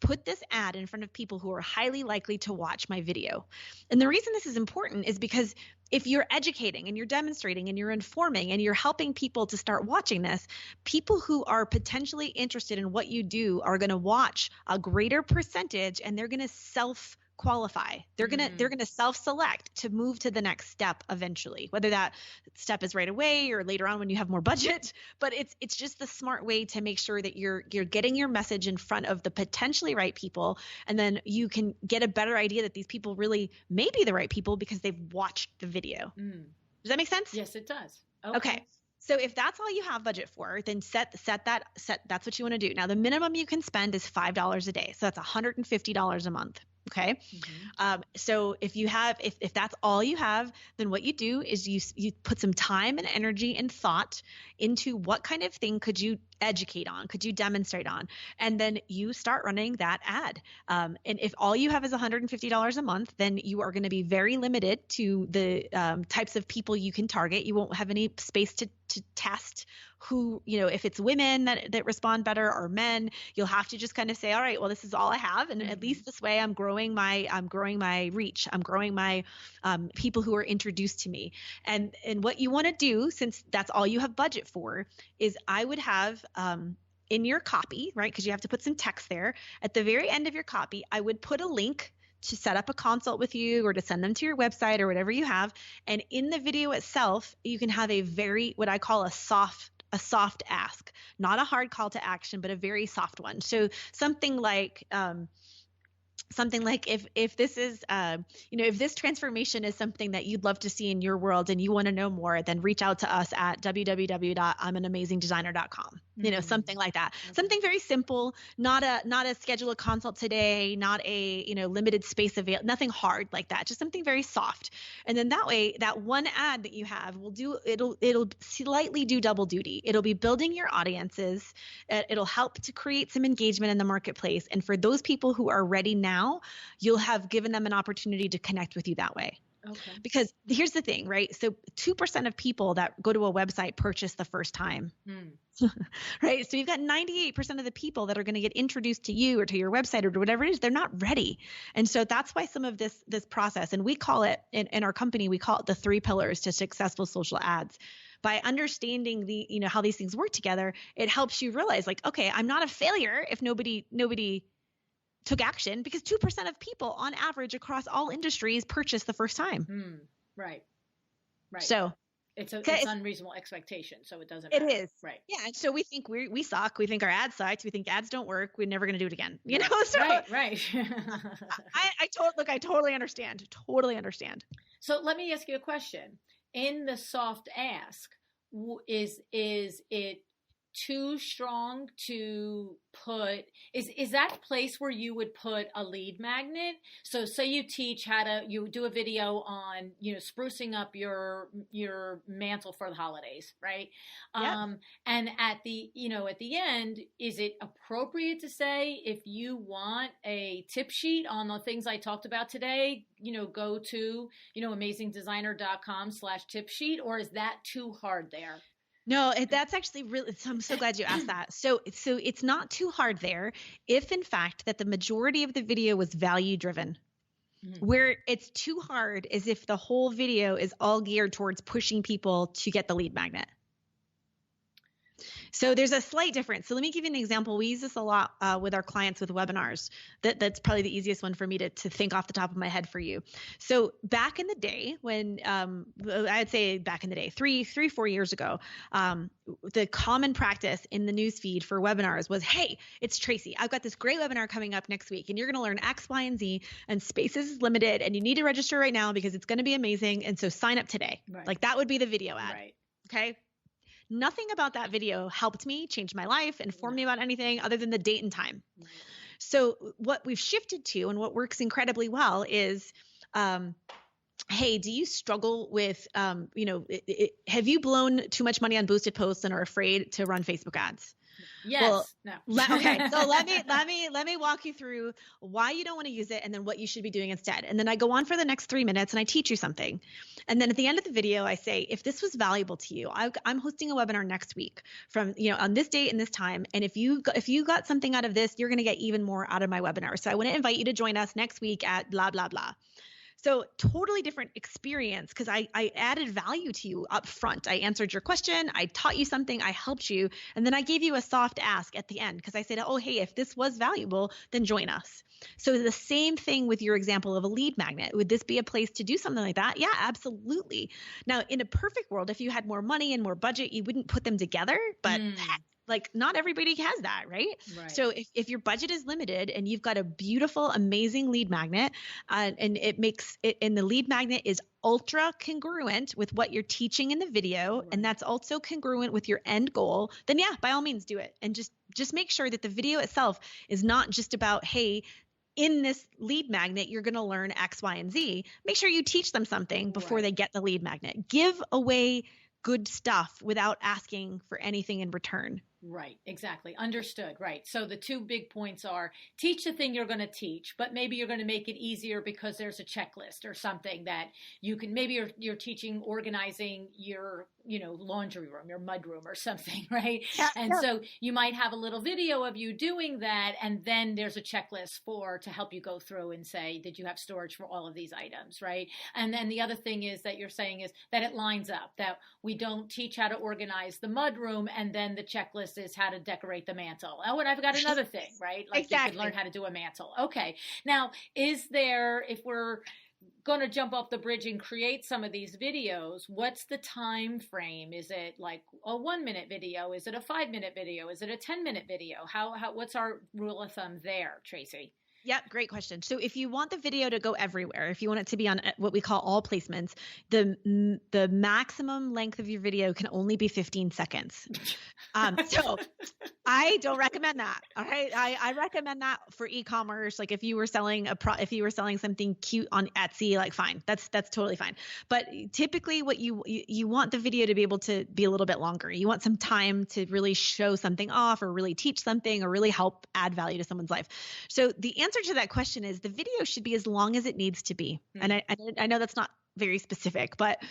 put this ad in front of people who are highly likely to watch my video. And the reason this is important is because if you're educating and you're demonstrating and you're informing and you're helping people to start watching this, people who are potentially interested in what you do are going to watch a greater percentage, and they're going to self-qualify. They're going to self-select to move to the next step eventually, whether that step is right away or later on when you have more budget. But it's just the smart way to make sure that you're getting your message in front of the potentially right people, and then you can get a better idea that these people really may be the right people because they've watched the video. Does that make sense? Yes, it does. Okay. So if that's all you have budget for, then that's what you want to do. Now, the minimum you can spend is $5 a day. So that's $150 a month. Okay. So if that's all you have, then what you do is you put some time and energy and thought into what kind of thing could you educate on, could you demonstrate on, and then you start running that ad. And if all you have is $150 a month, then you are going to be very limited to the types of people you can target. You won't have any space to test who, if it's women that respond better or men. You'll have to just kind of say, all right, well, this is all I have, and at least this way I'm growing my reach, I'm growing my people who are introduced to me. And what you want to do, since that's all you have budget for, is I would have in your copy, right, because you have to put some text there, at the very end of your copy, I would put a link to set up a consult with you or to send them to your website or whatever you have. And in the video itself, you can have a very, what I call a soft ask, not a hard call to action, but a very soft one. So something like if this is, if this transformation is something that you'd love to see in your world and you want to know more, then reach out to us at www.imanamazingdesigner.com. Something like that. Okay. Something very simple, not a schedule a consult today, not a, limited space available, nothing hard like that, just something very soft. And then that way, that one ad that you have it'll slightly do double duty. It'll be building your audiences. It'll help to create some engagement in the marketplace. And for those people who are ready now, you'll have given them an opportunity to connect with you that way. Okay. Because here's the thing, right? So 2% of people that go to a website purchase the first time. Right? So you've got 98% of the people that are going to get introduced to you or to your website or to whatever it is, they're not ready. And so that's why some of this process, and we call it in our company, we call it the 3 pillars to successful social ads. By understanding the, how these things work together, it helps you realize like, okay, I'm not a failure if nobody took action, because 2% of people on average across all industries purchase the first time. Right. So it's unreasonable expectation. So it doesn't matter. It is. Right. Yeah. And so we think we suck. We think our ads sucked. We think ads don't work. We're never going to do it again. You know? So Right. I totally understand. Totally understand. So let me ask you a question. In the soft ask, is it too strong to put, is that a place where you would put a lead magnet? So say you teach you do a video on, sprucing up your mantle for the holidays, right? Yep. And at the end, is it appropriate to say, if you want a tip sheet on the things I talked about today, go to, amazingdesigner.com/tip sheet, or is that too hard there? No, that's actually really, I'm so glad you asked that. So it's not too hard there if in fact that the majority of the video was value driven. Where it's too hard is if the whole video is all geared towards pushing people to get the lead magnet. So there's a slight difference. So let me give you an example. We use this a lot with our clients with webinars. That's probably the easiest one for me to think off the top of my head for you. So back in the day when I'd say back in the day, 4 years ago, the common practice in the newsfeed for webinars was, hey, it's Traci. I've got this great webinar coming up next week, and you're going to learn X, Y, and Z, and spaces is limited, and you need to register right now because it's going to be amazing. And so sign up today. Right. Like that would be the video ad. Right. Okay. Nothing about that video helped me, changed my life, informed me about anything other than the date and time. Right. So what we've shifted to and what works incredibly well is, hey, do you struggle with, have you blown too much money on boosted posts and are afraid to run Facebook ads? Yes. Well, no. Okay. So let me walk you through why you don't want to use it and then what you should be doing instead. And then I go on for the next 3 minutes and I teach you something. And then at the end of the video, I say, if this was valuable to you, I'm hosting a webinar next week from, on this date and this time. And if you got something out of this, you're going to get even more out of my webinar. So I want to invite you to join us next week at blah, blah, blah. So totally different experience because I added value to you up front. I answered your question. I taught you something. I helped you. And then I gave you a soft ask at the end because I said, oh, hey, if this was valuable, then join us. So the same thing with your example of a lead magnet. Would this be a place to do something like that? Yeah, absolutely. Now, in a perfect world, if you had more money and more budget, you wouldn't put them together. But like not everybody has that, right? So if your budget is limited and you've got a beautiful, amazing lead magnet, and it makes it, and the lead magnet is ultra congruent with what you're teaching in the video, and that's also congruent with your end goal, then yeah, by all means do it. And just make sure that the video itself is not just about, hey, in this lead magnet, you're going to learn X, Y, and Z. Make sure you teach them something before they get the lead magnet. Give away good stuff without asking for anything in return. Right. Exactly. Understood. Right. So the 2 big points are teach the thing you're going to teach, but maybe you're going to make it easier because there's a checklist or something that you can, maybe you're teaching organizing your, laundry room, your mud room or something. Right. So you might have a little video of you doing that. And then there's a checklist to help you go through and say, did you have storage for all of these items? Right. And then the other thing is that you're saying is that it lines up, that we don't teach how to organize the mud room and then the checklist is how to decorate the mantle. Oh, and I've got another thing, right? Like you could learn how to do a mantle. Okay. Now, is there, if we're going to jump off the bridge and create some of these videos, what's the time frame? Is it like a 1-minute video? Is it a 5-minute video? Is it a 10-minute video? What's our rule of thumb there, Traci? Yep. Great question. So if you want the video to go everywhere, if you want it to be on what we call all placements, the maximum length of your video can only be 15 seconds. So I don't recommend that. All right. I recommend that for e-commerce. Like if you were selling something cute on Etsy, like fine, that's totally fine. But typically what you want the video to be able to be a little bit longer. You want some time to really show something off or really teach something or really help add value to someone's life. So the answer to that question is the video should be as long as it needs to be. And I know that's not very specific, but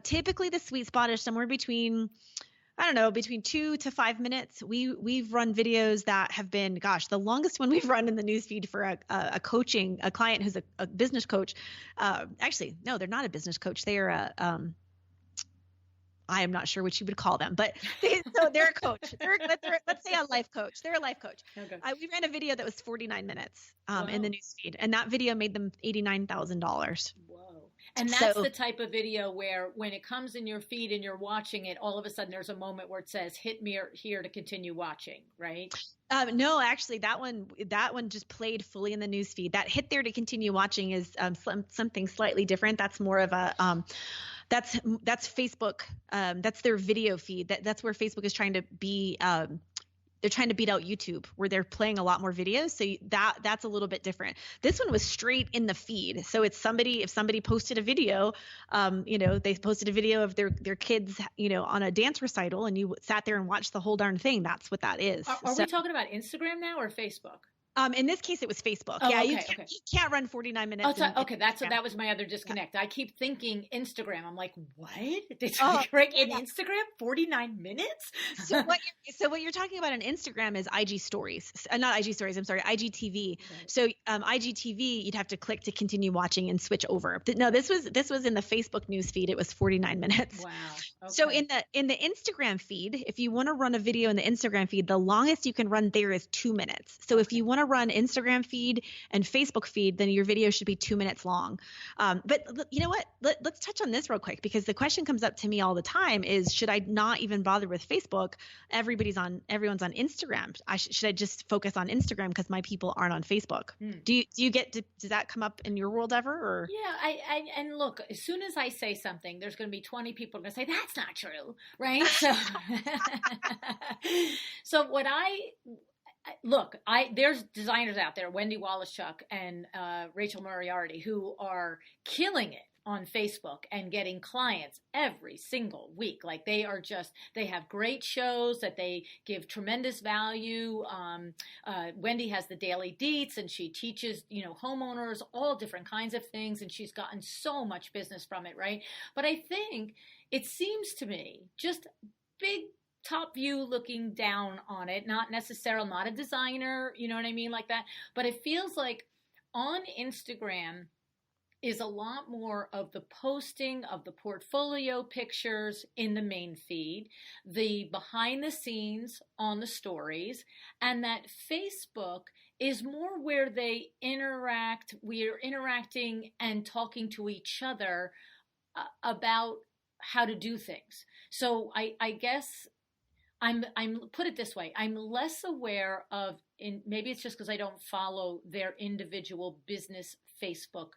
typically the sweet spot is somewhere between, I don't know, between 2 to 5 minutes. We've run videos that have been, gosh, the longest one we've run in the newsfeed for a client who's a business coach. Actually, no, they're not a business coach. They are I am not sure what you would call them, but they're a coach. Let's say a life coach. They're a life coach. Okay. We ran a video that was 49 minutes Wow. in the newsfeed, and that video made them $89,000. Whoa. And that's the type of video where when it comes in your feed and you're watching it, all of a sudden there's a moment where it says, hit me here to continue watching, right? No, actually that one just played fully in the newsfeed. That hit there to continue watching is something slightly different. That's more of a, that's Facebook. That's their video feed. That's where Facebook is trying to be, they're trying to beat out YouTube, where they're playing a lot more videos. So that's a little bit different. This one was straight in the feed. So it's if somebody posted a video, they posted a video of their kids, on a dance recital, and you sat there and watched the whole darn thing. That's what that is. Are we talking about Instagram now or Facebook? In this case, it was Facebook. Oh, yeah, okay, you can't run 49 minutes. Oh, okay. That was my other disconnect. I keep thinking Instagram. I'm like, what? It's in Instagram, 49 minutes. So what you're talking about on Instagram is IG stories, not IG stories. I'm sorry, IGTV. Right. So IGTV, you'd have to click to continue watching and switch over. No, this was in the Facebook news feed. It was 49 minutes. Wow. Okay. So in the Instagram feed, if you want to run a video in the Instagram feed, the longest you can run there is 2 minutes. So if you want to run Instagram feed and Facebook feed, then your video should be 2 minutes long. But you know what? Let's touch on this real quick, because the question comes up to me all the time is, should I not even bother with Facebook? Everyone's on Instagram. Should I just focus on Instagram because my people aren't on Facebook? Does that come up in your world ever? Or? Yeah, and look, as soon as I say something, there's going to be 20 people going to say, that's not true, right? So what there's designers out there, Wendy Wallace-Chuck and Rachel Moriarty, who are killing it on Facebook and getting clients every single week. Like they have great shows that they give tremendous value. Wendy has the Daily Deets, and she teaches, homeowners all different kinds of things, and she's gotten so much business from it, right? But I think it seems to me just big top view looking down on it, not a designer, you know what I mean, like that. But it feels like on Instagram is a lot more of the posting of the portfolio pictures in the main feed, the behind the scenes on the stories, and that Facebook is more where they interact. We are interacting and talking to each other about how to do things. So I guess I'm put it this way. I'm less aware of, maybe it's just because I don't follow their individual business Facebook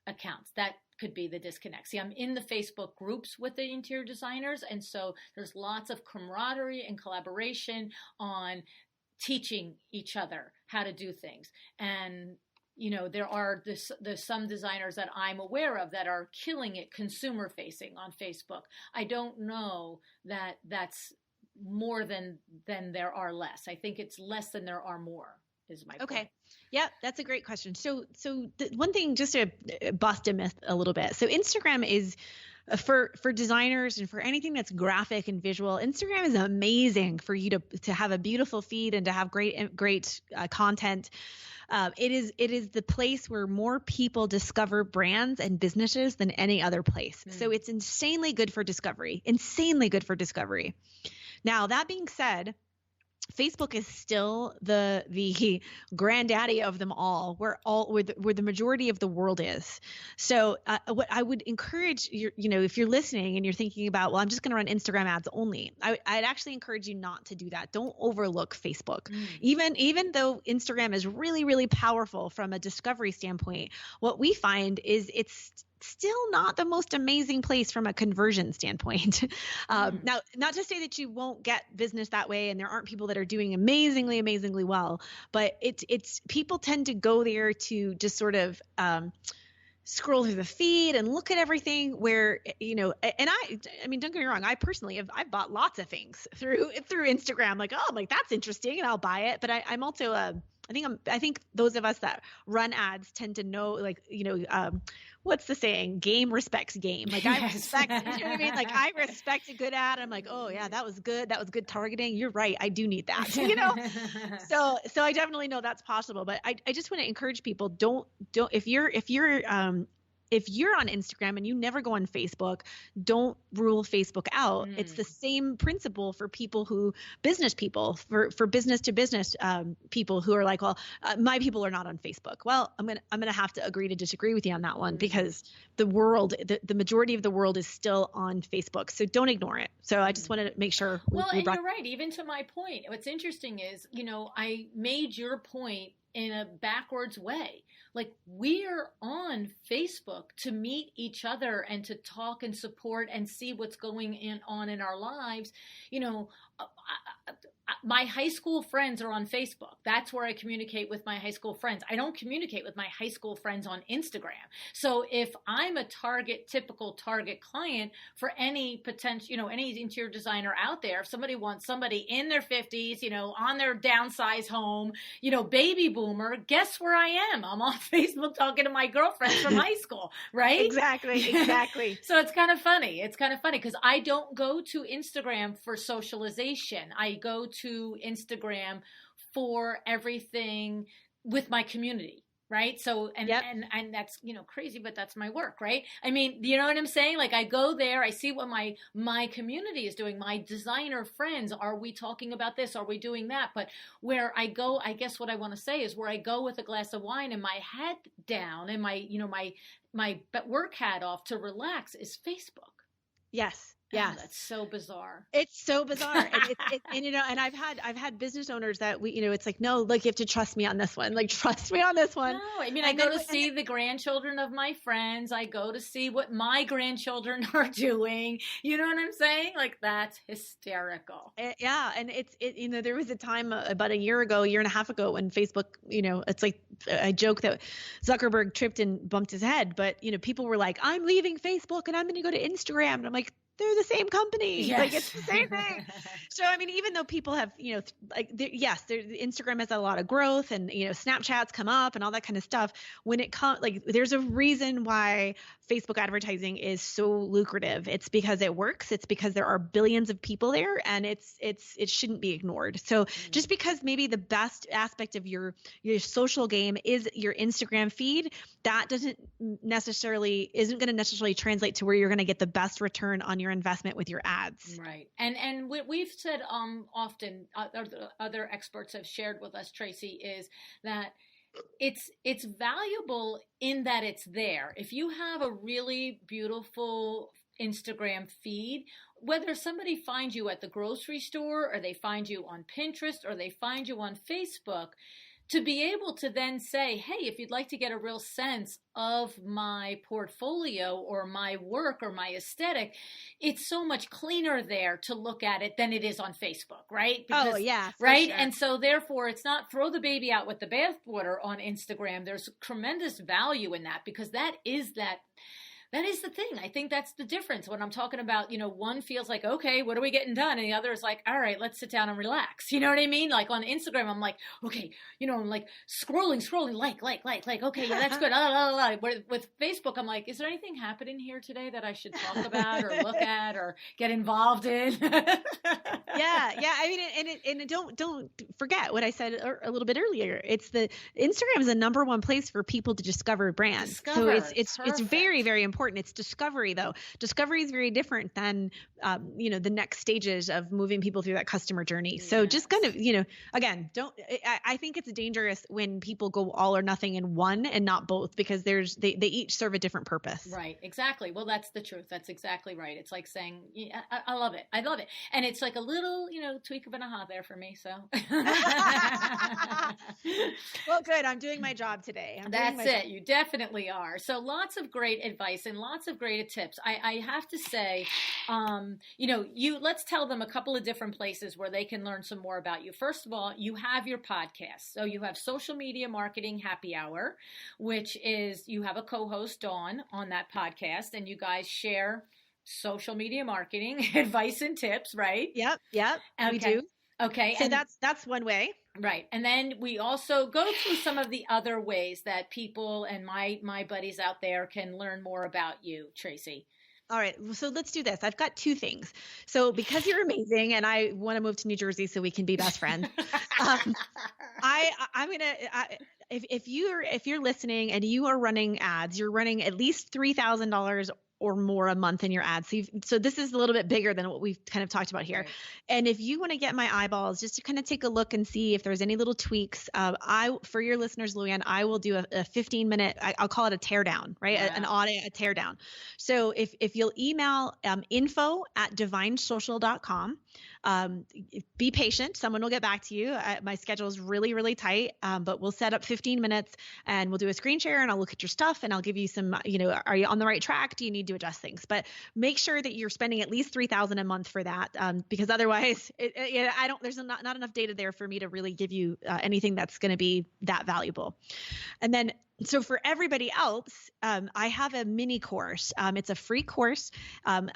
accounts. That could be the disconnect. See, I'm in the Facebook groups with the interior designers, and so there's lots of camaraderie and collaboration on teaching each other how to do things. And there are there's some designers that I'm aware of that are killing it consumer facing on Facebook. I don't know that that's more than there are less. I think it's less than there are more, is my point. Yeah, that's a great question. So the one thing, just to bust a myth a little bit. So Instagram is for designers and for anything that's graphic and visual. Instagram is amazing for you to have a beautiful feed and to have great content. It is the place where more people discover brands and businesses than any other place. So it's insanely good for discovery. Now, that being said, Facebook is still the granddaddy of them all, where the majority of the world is. So what I would encourage if you're listening and you're thinking about, well, I'm just going to run Instagram ads only, I'd actually encourage you not to do that. Don't overlook Facebook. Even though Instagram is really, really powerful from a discovery standpoint, what we find is it's still not the most amazing place from a conversion standpoint. Now, not to say that you won't get business that way, and there aren't people that are doing amazingly, amazingly well, but it's people tend to go there to just sort of scroll through the feed and look at everything where, and I mean, don't get me wrong. I personally I've bought lots of things through Instagram, like, oh, I'm like, that's interesting, and I'll buy it. But I'm also I think those of us that run ads tend to know, like, what's the saying? Game respects game. Like I respect, you know what I mean? Like I respect a good ad. I'm like, oh yeah, that was good. That was good targeting. You're right. I do need that, So I definitely know that's possible, but I just want to encourage people, don't, if you're on Instagram and you never go on Facebook, don't rule Facebook out. It's the same principle for business people, for business to business people who are like, well, my people are not on Facebook. Well, I'm gonna have to agree to disagree with you on that one, because the majority of the world is still on Facebook. So don't ignore it. So I just wanted to make sure. Well, and you're right. Even to my point, what's interesting is, I made your point in a backwards way. Like, we're on Facebook to meet each other and to talk and support and see what's going on in our lives. My high school friends are on Facebook. That's where I communicate with my high school friends. I don't communicate with my high school friends on Instagram. So if I'm a typical target client for any potential, any interior designer out there, if somebody wants somebody in their 50s, on their downsized home, baby boomer, guess where I am? I'm on Facebook talking to my girlfriends from high school, right? Exactly. So it's kind of funny. Because I don't go to Instagram for socialization. I go to Instagram for everything with my community, right? So, and that's, crazy, but that's my work, right? I mean, you know what I'm saying? Like, I go there, I see what my community is doing, my designer friends, are we talking about this? Are we doing that? But where I go, I guess what I want to say is, where I go with a glass of wine and my head down and my work hat off to relax, is Facebook. Yes. Yeah, that's so bizarre. It's so bizarre. And I've had business owners that it's like, no, like, you have to trust me on this one. Like, trust me on this one. No, I mean, I go to see the grandchildren of my friends. I go to see what my grandchildren are doing. You know what I'm saying? Like, that's hysterical. Yeah. And there was a time about a year and a half ago when Facebook, it's like, I joke that Zuckerberg tripped and bumped his head, but people were like, I'm leaving Facebook and I'm going to go to Instagram. And I'm like, they're the same company. Yes. Like, it's the same thing. So, I mean, even though people have, Instagram has a lot of growth, and, Snapchats come up and all that kind of stuff. When it comes, like, there's a reason why Facebook advertising is so lucrative. It's because it works. It's because there are billions of people there, and it shouldn't be ignored. So just because maybe the best aspect of your social game is your Instagram feed, that isn't going to necessarily translate to where you're going to get the best return on your investment with your ads. Right. And we've said often, other experts have shared with us, Traci, is that it's valuable in that it's there. If you have a really beautiful Instagram feed, whether somebody finds you at the grocery store, or they find you on Pinterest, or they find you on Facebook, to be able to then say, hey, if you'd like to get a real sense of my portfolio or my work or my aesthetic, it's so much cleaner there to look at it than it is on Facebook, right? Because, right? Sure. And so therefore, it's not throw the baby out with the bathwater on Instagram. There's tremendous value in that, because that is the thing. I think that's the difference when I'm talking about, one feels like, okay, what are we getting done? And the other is like, all right, let's sit down and relax. You know what I mean? Like, on Instagram, I'm like, okay, I'm like scrolling, like, okay, yeah, that's good. With Facebook, I'm like, is there anything happening here today that I should talk about or look at or get involved in? Yeah. I mean, and don't forget what I said a little bit earlier. Instagram is the number one place for people to discover brands. So it's very, very important. It's discovery, though. Discovery is very different than, the next stages of moving people through that customer journey. So just kind of, again, I think it's dangerous when people go all or nothing in one and not both, because they each serve a different purpose. Right. Exactly. Well, that's the truth. That's exactly right. It's like saying, yeah, I love it. I love it. And it's like a little, tweak of an aha there for me. So. Well, good. I'm doing my job today. That's it. You definitely are. So lots of great advice and lots of great tips. I have to say, let's tell them a couple of different places where they can learn some more about you. First of all, you have your podcast. So you have Social Media Marketing Happy Hour, which is, you have a co-host, Dawn, on that podcast, and you guys share social media marketing advice and tips, right? Yep. Okay. We do. Okay. So that's one way. Right. And then we also go through some of the other ways that people and my buddies out there can learn more about you, Traci. All right, so let's do this. I've got two things. So because you're amazing, and I want to move to New Jersey so we can be best friends, um, I'm gonna. If you're listening and you are running ads, you're running at least $3,000 or more a month in your ads. So this is a little bit bigger than what we've kind of talked about here. Right. And if you want to get my eyeballs, just to kind of take a look and see if there's any little tweaks, for your listeners, Luann, I will do a 15-minute. I'll call it a teardown, right? Yeah. An audit, a teardown. So if you'll email info@divinesocial.com. Be patient. Someone will get back to you. My schedule is really, really tight, but we'll set up 15 minutes and we'll do a screen share and I'll look at your stuff and I'll give you some, are you on the right track? Do you need to adjust things? But make sure that you're spending at least $3,000 a month for that, because otherwise there's not enough data there for me to really give you anything that's going to be that valuable. And then so for everybody else, I have a mini course. It's a free course, and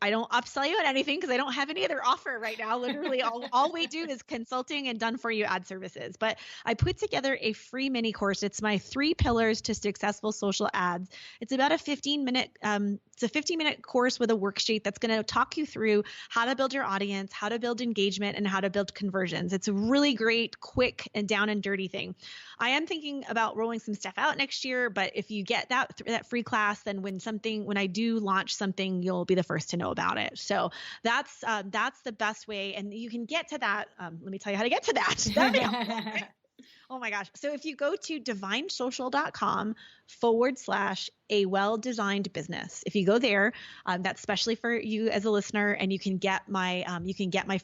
I don't upsell you on anything because I don't have any other offer right now. Literally, all we do is consulting and done for you ad services. But I put together a free mini course. It's my 3 pillars to successful social ads. It's about a 15-minute. It's a 15-minute course with a worksheet that's going to talk you through how to build your audience, how to build engagement, and how to build conversions. It's a really great, quick, and down and dirty thing. I am thinking about rolling some stuff out next year, but if you get that free class, then when I do launch something, you'll be the first to know about it. So that's the best way, and you can get to that. Let me tell you how to get to that. That'd be helpful, right? Oh my gosh. So if you go to divinesocial.com/a well-designed business, if you go there, that's especially for you as a listener, and you can get my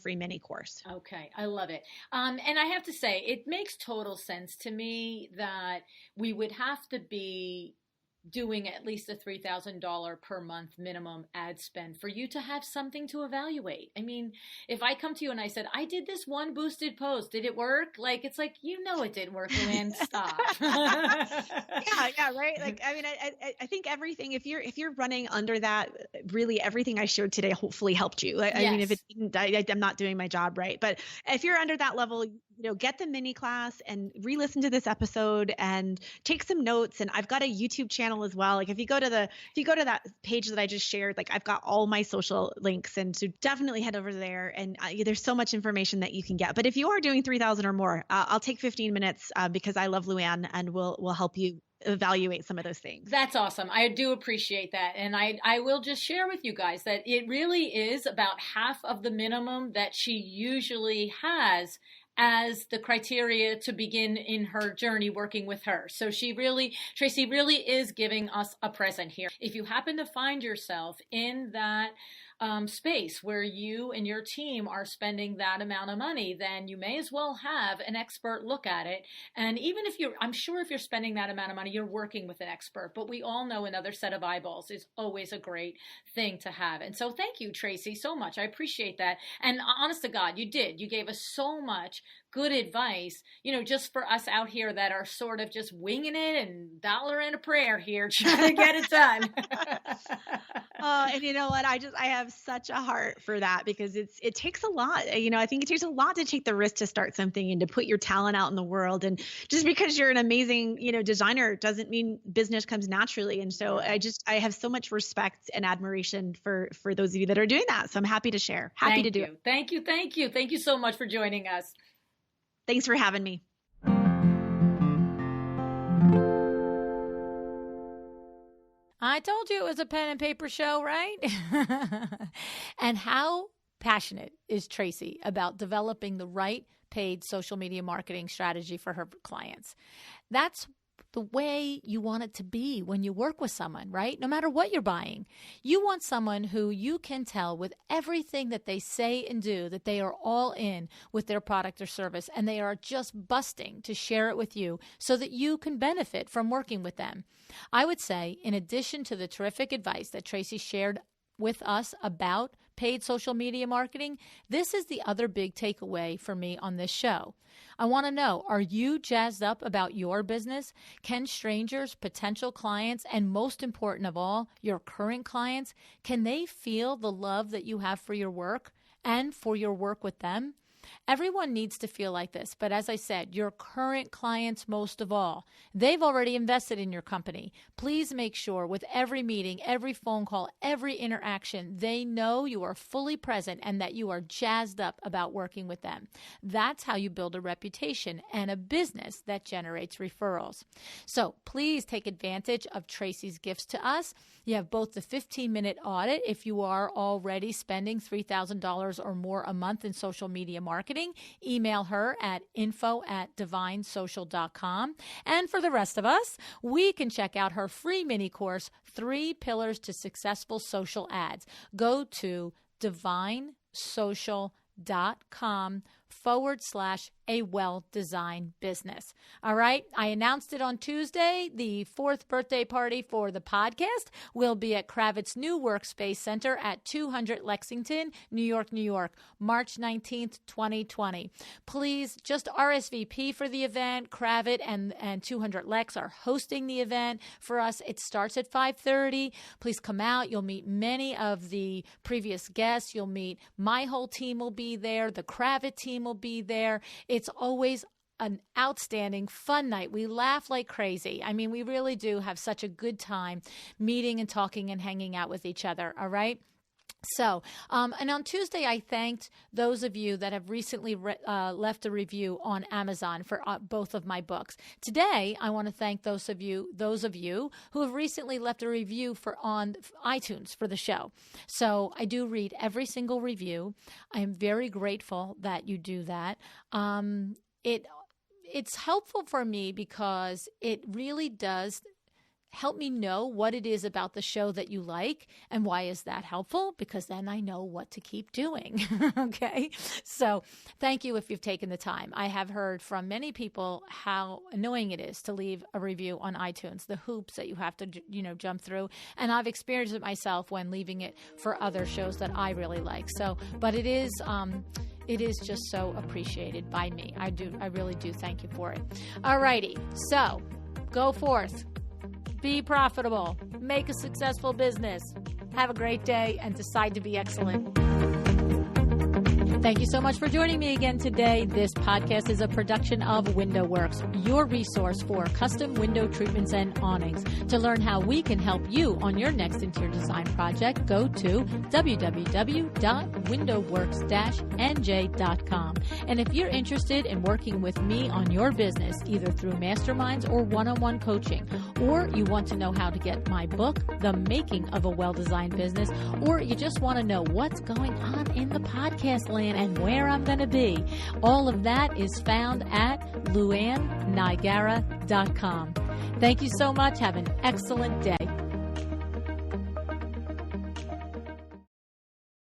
free mini course. Okay. I love it. And I have to say, it makes total sense to me that we would have to be doing at least a $3,000 per month minimum ad spend for you to have something to evaluate. I mean, if I come to you and I said, I did this one boosted post, did it work? Like, it's like, it didn't work, and stop. Yeah, right. Like, I mean, I think everything, if you're running under that, really everything I shared today hopefully helped you. I mean, if it didn't, I'm not doing my job right. But if you're under that level, get the mini class and re-listen to this episode and take some notes. And I've got a YouTube channel as well. Like if you go to that page that I just shared, like I've got all my social links, and so definitely head over there. And there's so much information that you can get. But if you are doing 3,000 or more, I'll take 15 minutes because I love Luann, and we'll help you evaluate some of those things. That's awesome. I do appreciate that. And I will just share with you guys that it really is about half of the minimum that she usually has as the criteria to begin in her journey working with her. So Traci really is giving us a present here. If you happen to find yourself in that space where you and your team are spending that amount of money, then you may as well have an expert look at it. And even I'm sure if you're spending that amount of money, you're working with an expert, but we all know another set of eyeballs is always a great thing to have. And so thank you, Traci, so much. I appreciate that. And honest to God, you gave us so much good advice, just for us out here that are sort of just winging it and dollar and a prayer here, trying to get it done. And you know what? I have such a heart for that, because it takes a lot. I think it takes a lot to take the risk to start something and to put your talent out in the world. And just because you're an amazing, designer doesn't mean business comes naturally. And so I have so much respect and admiration for those of you that are doing that. So I'm happy to share. Happy to do it. Thank you. Thank you. Thank you so much for joining us. Thanks for having me. I told you it was a pen and paper show, right? And how passionate is Traci about developing the right paid social media marketing strategy for her clients? That's the way you want it to be when you work with someone, right? No matter what you're buying, you want someone who you can tell with everything that they say and do that they are all in with their product or service, and they are just busting to share it with you so that you can benefit from working with them. I would say, in addition to the terrific advice that Traci shared with us about paid social media marketing, this is the other big takeaway for me on this show. I want to know, are you jazzed up about your business? Can strangers, potential clients, and most important of all, your current clients, can they feel the love that you have for your work and for your work with them? Everyone needs to feel like this. But as I said, your current clients, most of all, they've already invested in your company. Please make sure with every meeting, every phone call, every interaction, they know you are fully present and that you are jazzed up about working with them. That's how you build a reputation and a business that generates referrals. So please take advantage of Traci's gifts to us. You have both the 15-minute audit if you are already spending $3,000 or more a month in social media marketing. Email her at info@divinesocial.com. And for the rest of us, we can check out her free mini course, 3 Pillars to Successful Social Ads. Go to divinesocial.com/a well-designed business. All right. I announced it on Tuesday. The 4th birthday party for the podcast will be at Kravitz New Workspace Center at 200 Lexington, New York, New York, March 19th, 2020. Please just RSVP for the event. Kravitz and 200 Lex are hosting the event for us. It starts at 5:30. Please come out. You'll meet many of the previous guests. You'll meet my whole team will be there. The Kravitz team will be there. It's always an outstanding, fun night. We laugh like crazy. I mean, we really do have such a good time meeting and talking and hanging out with each other. All right. So, and on Tuesday, I thanked those of you that have recently left a review on Amazon for both of my books. Today, I want to thank those of you who have recently left a review on iTunes for the show. So I do read every single review. I am very grateful that you do that. It's helpful for me because it really does help me know what it is about the show that you like. And why is that helpful? Because then I know what to keep doing. Okay. So thank you if you've taken the time. I have heard from many people how annoying it is to leave a review on iTunes, the hoops that you have to, jump through. And I've experienced it myself when leaving it for other shows that I really like. So, but it is just so appreciated by me. I really do thank you for it. All righty. So go forth. Be profitable, make a successful business, have a great day, and decide to be excellent. Thank you so much for joining me again today. This podcast is a production of WindowWorks, your resource for custom window treatments and awnings. To learn how we can help you on your next interior design project, go to www.windowworks-nj.com. And if you're interested in working with me on your business, either through masterminds or one-on-one coaching, or you want to know how to get my book, The Making of a Well-Designed Business, or you just want to know what's going on in the podcast land and where I'm going to be, all of that is found at luannigara.com. Thank you so much. Have an excellent day.